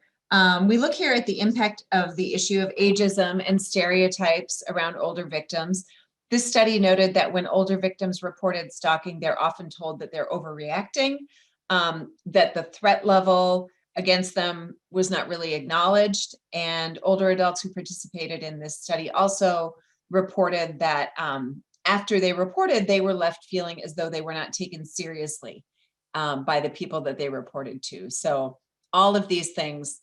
We look here at the impact of the issue of ageism and stereotypes around older victims. This study noted that when older victims reported stalking, they're often told that they're overreacting, that the threat level against them was not really acknowledged. And older adults who participated in this study also reported that after they reported, they were left feeling as though they were not taken seriously by the people that they reported to. So all of these things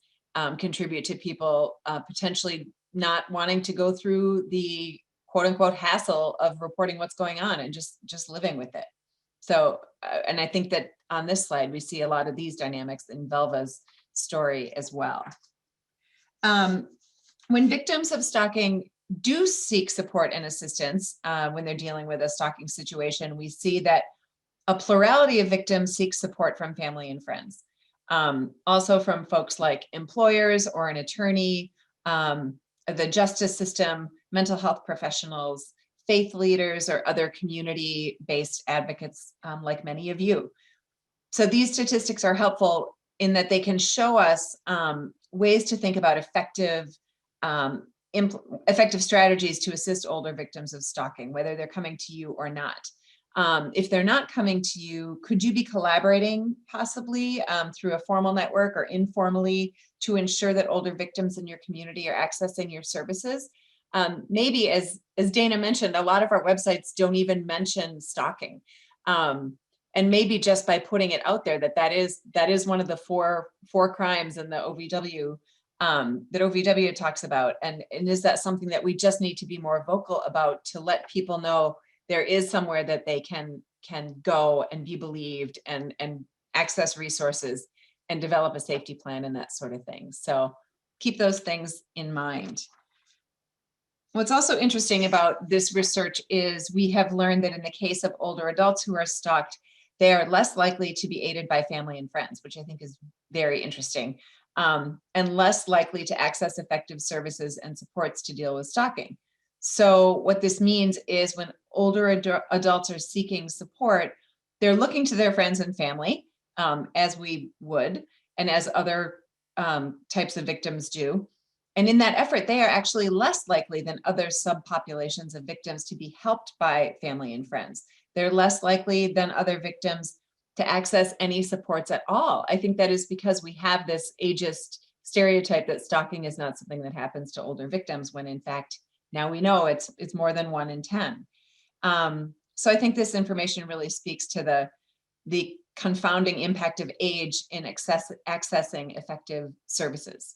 contribute to people potentially not wanting to go through the quote unquote hassle of reporting what's going on and just living with it. So, and I think that on this slide, we see a lot of these dynamics in Velva's story as well. When victims of stalking do seek support and assistance when they're dealing with a stalking situation, we see that a plurality of victims seek support from family and friends. Also from folks like employers or an attorney, the justice system, mental health professionals, faith leaders, or other community-based advocates like many of you. So these statistics are helpful in that they can show us ways to think about effective strategies to assist older victims of stalking, whether they're coming to you or not. If they're not coming to you, could you be collaborating possibly through a formal network or informally to ensure that older victims in your community are accessing your services? Maybe as Dana mentioned, a lot of our websites don't even mention stalking. And maybe just by putting it out there that is one of the four crimes in the OVW that OVW talks about. And is that something that we just need to be more vocal about to let people know there is somewhere that they can go and be believed and access resources and develop a safety plan and that sort of thing. So keep those things in mind. What's also interesting about this research is we have learned that in the case of older adults who are stalked, they are less likely to be aided by family and friends, which I think is very interesting, and less likely to access effective services and supports to deal with stalking. So what this means is when older adults are seeking support, they're looking to their friends and family, as we would, and as other types of victims do. And in that effort, they are actually less likely than other subpopulations of victims to be helped by family and friends. They're less likely than other victims to access any supports at all. I think that is because we have this ageist stereotype that stalking is not something that happens to older victims, when in fact, now we know it's more than 1 in 10. So I think this information really speaks to the confounding impact of age in accessing effective services.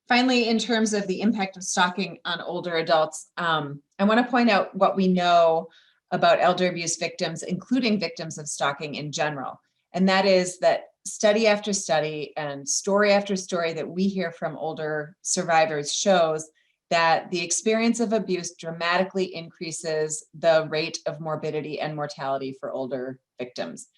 Finally, in terms of the impact of stalking on older adults, I want to point out what we know about elder abuse victims, including victims of stalking in general. And that is that study after study and story after story that we hear from older survivors shows that the experience of abuse dramatically increases the rate of morbidity and mortality for older victims.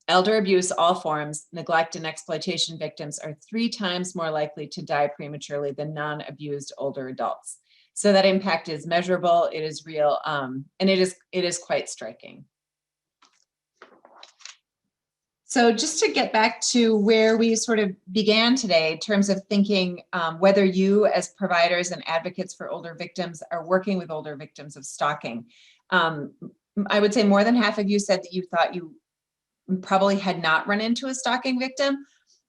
Elder abuse, all forms, neglect and exploitation victims are 3 times more likely to die prematurely than non-abused older adults. So that impact is measurable, it is real, and it is quite striking. So just to get back to where we sort of began today in terms of thinking whether you as providers and advocates for older victims are working with older victims of stalking. I would say more than half of you said that you thought you probably had not run into a stalking victim,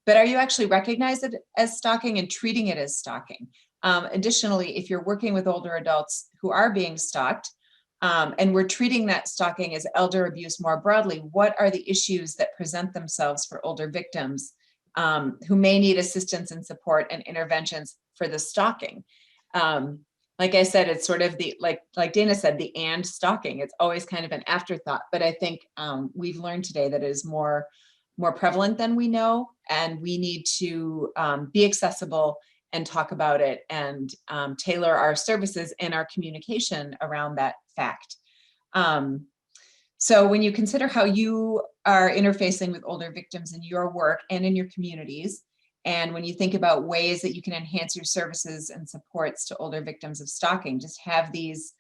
but are you actually recognizing it as stalking and treating it as stalking? Additionally, if you're working with older adults who are being stalked, and we're treating that stalking as elder abuse more broadly, what are the issues that present themselves for older victims who may need assistance and support and interventions for the stalking? Like I said, it's sort of the, like Dana said, the and stalking. It's always kind of an afterthought, but I think we've learned today that it is more prevalent than we know, and we need to be accessible and talk about it and tailor our services and our communication around that fact. So when you consider how you are interfacing with older victims in your work and in your communities, and when you think about ways that you can enhance your services and supports to older victims of stalking, just have these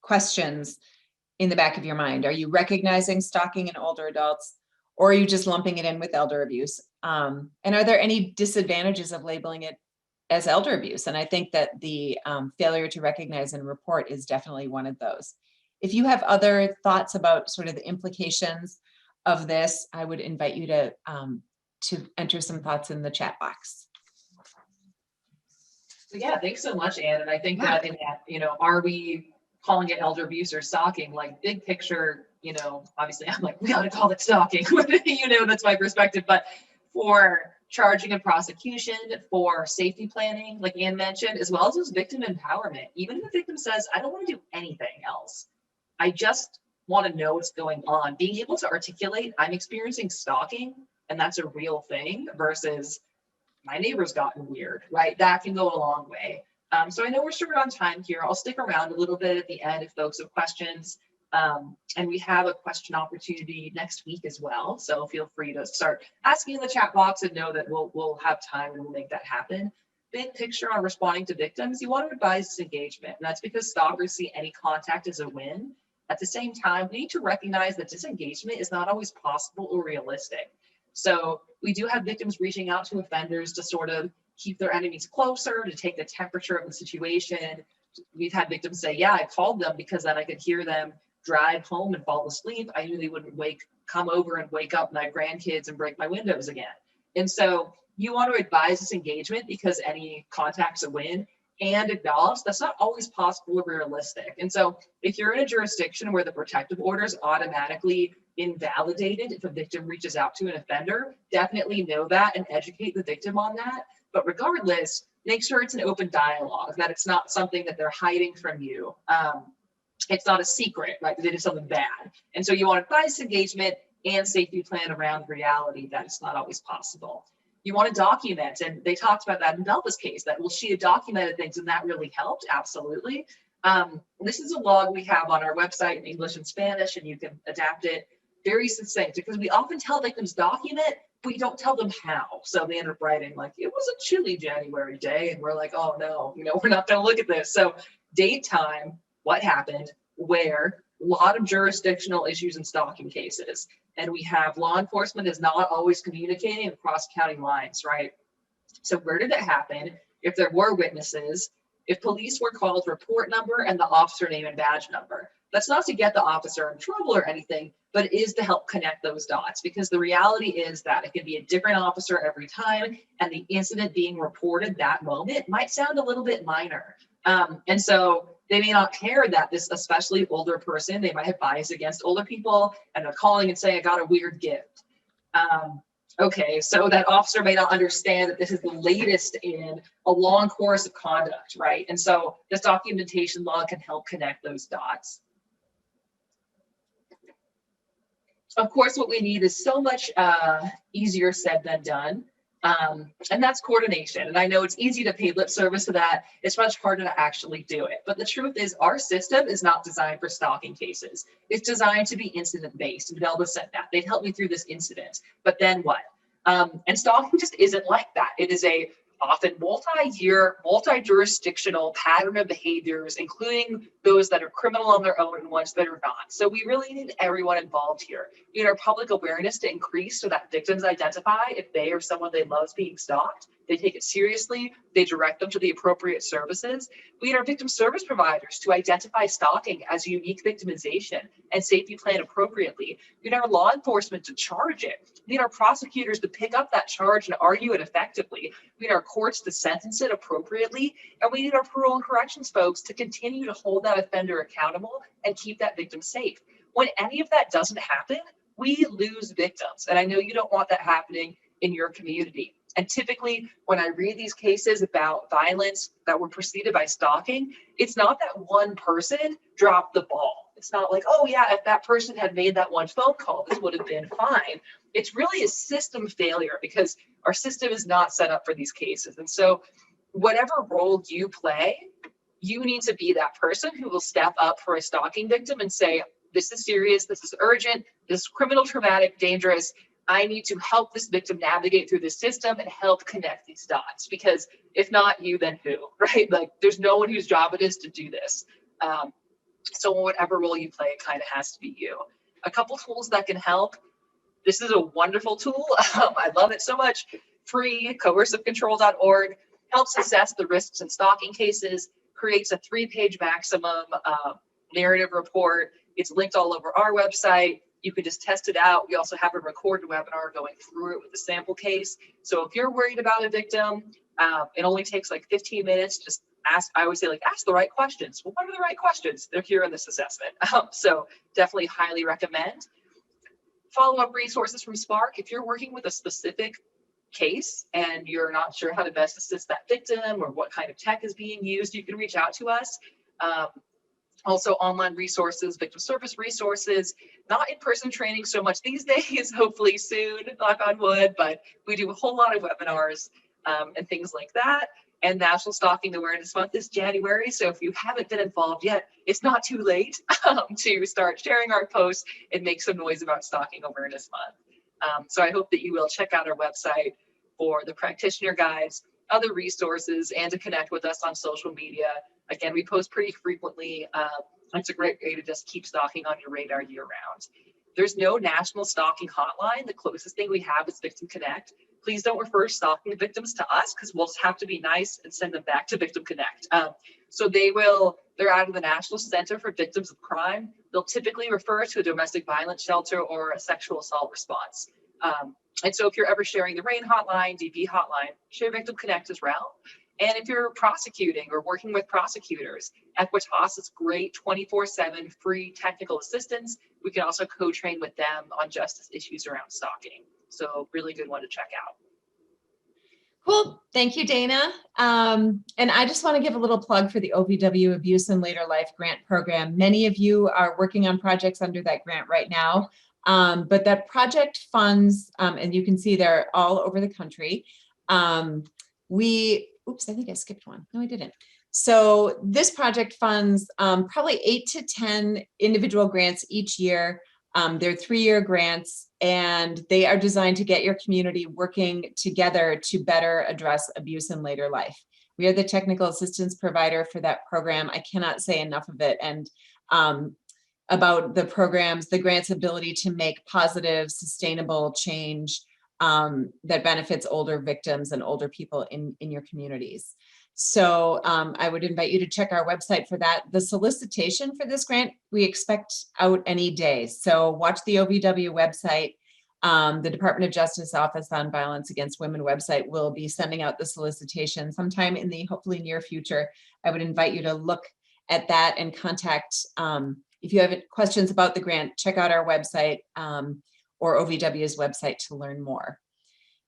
questions in the back of your mind. Are you recognizing stalking in older adults, or are you just lumping it in with elder abuse? And are there any disadvantages of labeling it as elder abuse? And I think that the failure to recognize and report is definitely one of those. If you have other thoughts about sort of the implications of this, I would invite you to enter some thoughts in the chat box. Yeah, thanks so much, Anne. And I think that in that, are we calling it elder abuse or stalking? Like, big picture, obviously I'm like, we ought to call it stalking. That's my perspective. But for charging and prosecution, for safety planning, like Anne mentioned, as well as victim empowerment, even if the victim says, I don't want to do anything else, I just want to know what's going on, being able to articulate, I'm experiencing stalking, and that's a real thing, versus my neighbor's gotten weird, right? That can go a long way. So I know we're short on time here. I'll stick around a little bit at the end if folks have questions. And we have a question opportunity next week as well. So feel free to start asking in the chat box and know that we'll have time and we'll make that happen. Big picture on responding to victims, you want to advise disengagement. And that's because stalkers see any contact as a win. At the same time, we need to recognize that disengagement is not always possible or realistic. So we do have victims reaching out to offenders to sort of keep their enemies closer, to take the temperature of the situation. We've had victims say, yeah, I called them because then I could hear them drive home and fall asleep. I knew they wouldn't come over and wake up my grandkids and break my windows again. And so you want to advise disengagement because any contact's a win, and acknowledge that's not always possible or realistic. And so if you're in a jurisdiction where the protective order is automatically invalidated if a victim reaches out to an offender, definitely know that and educate the victim on that. But regardless, make sure it's an open dialogue, that it's not something that they're hiding from you. It's not a secret, right? They did something bad. And so you want to advise engagement and safety plan around reality that it's not always possible. You want to document, and they talked about that in Velva's case, that, well, she had documented things and that really helped. Absolutely. This is a log we have on our website in English and Spanish, and you can adapt it. Very succinct, because we often tell victims document, but we don't tell them how. So they end up writing like, it was a chilly January day, and we're like, oh no, we're not going to look at this. So date, time, what happened, where, a lot of jurisdictional issues in stalking cases. And we have law enforcement is not always communicating across county lines, right? So where did it happen? If there were witnesses, if police were called, report number and the officer name and badge number. That's not to get the officer in trouble or anything, but it is to help connect those dots, because the reality is that it can be a different officer every time, and the incident being reported that moment might sound a little bit minor. And so they may not care that this, especially older person, they might have bias against older people, and they're calling and saying, I got a weird gift. Okay, so that officer may not understand that this is the latest in a long course of conduct, right? And so this documentation log can help connect those dots. Of course, what we need is so much easier said than done. And that's coordination. And I know it's easy to pay lip service to that. It's much harder to actually do it. But the truth is, our system is not designed for stalking cases. It's designed to be incident-based. And Velva said that. They'd help me through this incident. But then what? And stalking just isn't like that. It is a often multi-year, multi-jurisdictional pattern of behaviors, including those that are criminal on their own and ones that are not. So we really need everyone involved here. We need our public awareness to increase so that victims identify if they or someone they love is being stalked. They take it seriously. They direct them to the appropriate services. We need our victim service providers to identify stalking as a unique victimization and safety plan appropriately. We need our law enforcement to charge it. We need our prosecutors to pick up that charge and argue it effectively. We need our courts to sentence it appropriately. And we need our parole and corrections folks to continue to hold that offender accountable and keep that victim safe. When any of that doesn't happen, we lose victims. And I know you don't want that happening in your community. And typically, when I read these cases about violence that were preceded by stalking, it's not that one person dropped the ball. It's not like, oh yeah, if that person had made that one phone call, this would have been fine. It's really a system failure because our system is not set up for these cases. And so whatever role you play, you need to be that person who will step up for a stalking victim and say, this is serious, this is urgent, this is criminal, traumatic, dangerous. I need to help this victim navigate through the system and help connect these dots, because if not you, then who, right? Like there's no one whose job it is to do this. So whatever role you play, it kind of has to be you. A couple tools that can help. This is a wonderful tool. I love it so much. Free, coercivecontrol.org helps assess the risks in stalking cases, creates a 3-page maximum narrative report. It's linked all over our website. You can just test it out. We also have a recorded webinar going through it with a sample case. So if you're worried about a victim, it only takes like 15 minutes. Just ask, I always say like, ask the right questions. Well, what are the right questions? They're here in this assessment. So definitely highly recommend. Follow-up resources from Spark. If you're working with a specific case and you're not sure how to best assist that victim or what kind of tech is being used, you can reach out to us. Also online resources, victim service resources, not in-person training so much these days, hopefully soon, knock on wood, but we do a whole lot of webinars and things like that. And National Stalking Awareness Month is January. So if you haven't been involved yet, it's not too late to start sharing our posts and make some noise about Stalking Awareness Month. So I hope that you will check out our website for the practitioner guides, other resources, and to connect with us on social media. Again, we post pretty frequently. It's a great way to just keep stalking on your radar year round. There's no national stalking hotline. The closest thing we have is Victim Connect. Please don't refer stalking victims to us because we'll just have to be nice and send them back to Victim Connect. So they're out of the National Center for Victims of Crime. They'll typically refer to a domestic violence shelter or a sexual assault response. And so if you're ever sharing the RAIN hotline, DV hotline, share Victim Connect as well. And if you're prosecuting or working with prosecutors, Equitas is great 24/7 free technical assistance. We can also co-train with them on justice issues around stalking. So really good one to check out. Cool. Thank you, Dana. And I just want to give a little plug for the OVW Abuse in Later Life Grant Program. Many of you are working on projects under that grant right now, but that project funds, and you can see they're all over the country. Oops, I think I skipped one. No, I didn't. So this project funds probably 8 to 10 individual grants each year. They're 3-year grants, and they are designed to get your community working together to better address abuse in later life. We are the technical assistance provider for that program. I cannot say enough of it. And about the programs, the grant's ability to make positive, sustainable change that benefits older victims and older people in your communities. So I would invite you to check our website for that. The solicitation for this grant, we expect out any day. So watch the OVW website. The Department of Justice Office on Violence Against Women website will be sending out the solicitation sometime in the hopefully near future. I would invite you to look at that and contact, if you have questions about the grant, check out our website or OVW's website to learn more.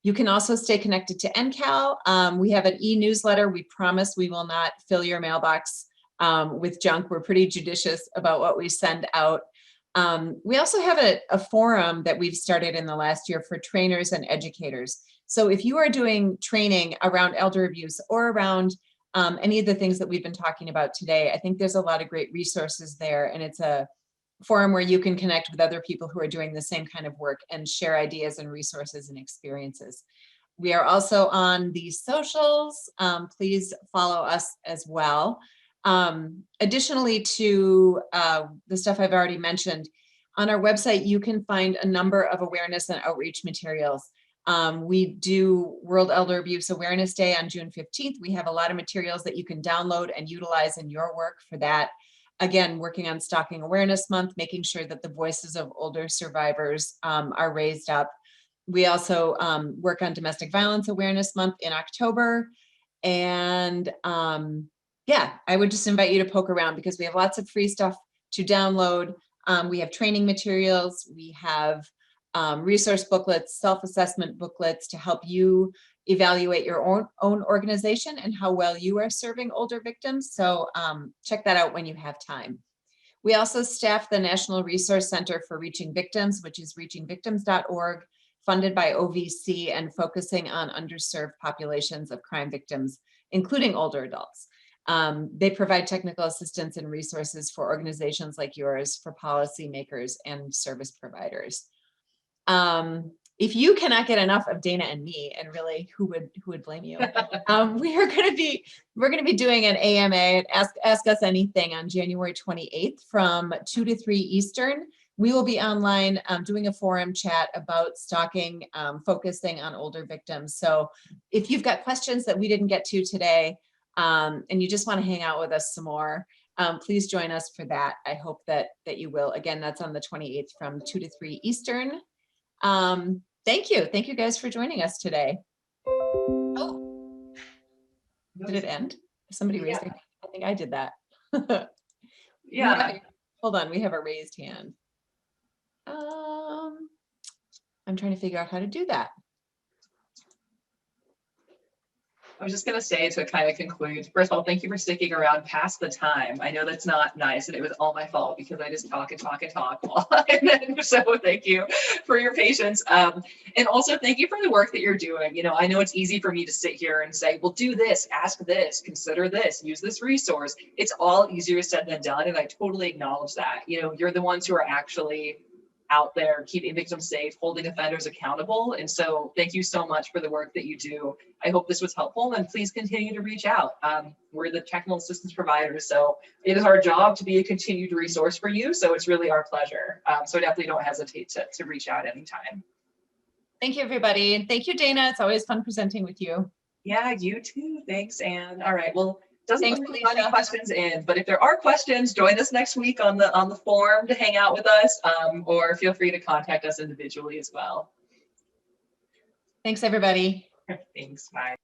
You can also stay connected to NCALL. We have an e-newsletter. We promise we will not fill your mailbox with junk. We're pretty judicious about what we send out. We also have a forum that we've started in the last year for trainers and educators. So if you are doing training around elder abuse or around any of the things that we've been talking about today, I think there's a lot of great resources there, and it's a forum where you can connect with other people who are doing the same kind of work and share ideas and resources and experiences. We are also on the socials. Please follow us as well. Additionally to the stuff I've already mentioned, on our website, you can find a number of awareness and outreach materials. We do World Elder Abuse Awareness Day on June 15th. We have a lot of materials that you can download and utilize in your work for that. Again, working on Stalking Awareness Month, making sure that the voices of older survivors are raised up. We also work on Domestic Violence Awareness Month in October. And yeah, I would just invite you to poke around because we have lots of free stuff to download. We have training materials. We have resource booklets, self-assessment booklets to help you evaluate your own organization and how well you are serving older victims. So check that out when you have time. We also staff the National Resource Center for Reaching Victims, which is reachingvictims.org, funded by OVC and focusing on underserved populations of crime victims, including older adults. They provide technical assistance and resources for organizations like yours, for policymakers and service providers. If you cannot get enough of Dana and me, and really, who would blame you? We're going to be doing an AMA at Ask Us Anything on January 28th from 2 to 3 Eastern. We will be online doing a forum chat about stalking, focusing on older victims. So if you've got questions that we didn't get to today, and you just want to hang out with us some more, please join us for that. I hope that you will. Again, that's on the 28th from 2 to 3 Eastern. Thank you guys for joining us today. Oh, did it end? Somebody raised their hand. I think I did that. Yeah. Hold on, we have a raised hand. I'm trying to figure out how to do that. I was just going to say, to kind of conclude, first of all, thank you for sticking around past the time. I know that's not nice, and it was all my fault because I just talk and talk and talk. So thank you for your patience. And also thank you for the work that you're doing. You know, I know it's easy for me to sit here and say, well, do this, ask this, consider this, use this resource. It's all easier said than done. And I totally acknowledge that. You know, you're the ones who are actually out there keeping victims safe, holding offenders accountable. And so thank you so much for the work that you do. I hope this was helpful, and please continue to reach out. We're the technical assistance providers, so it is our job to be a continued resource for you. So it's really our pleasure. So definitely don't hesitate to reach out anytime. Thank you, everybody. And thank you, Dana. It's always fun presenting with you. Yeah, you too. Thanks, Anne. All right. Well, doesn't Thanks, look like we have any Alicia. questions in, but if there are questions, join us next week on the forum to hang out with us, or feel free to contact us individually as well. Thanks, everybody. Thanks. Bye.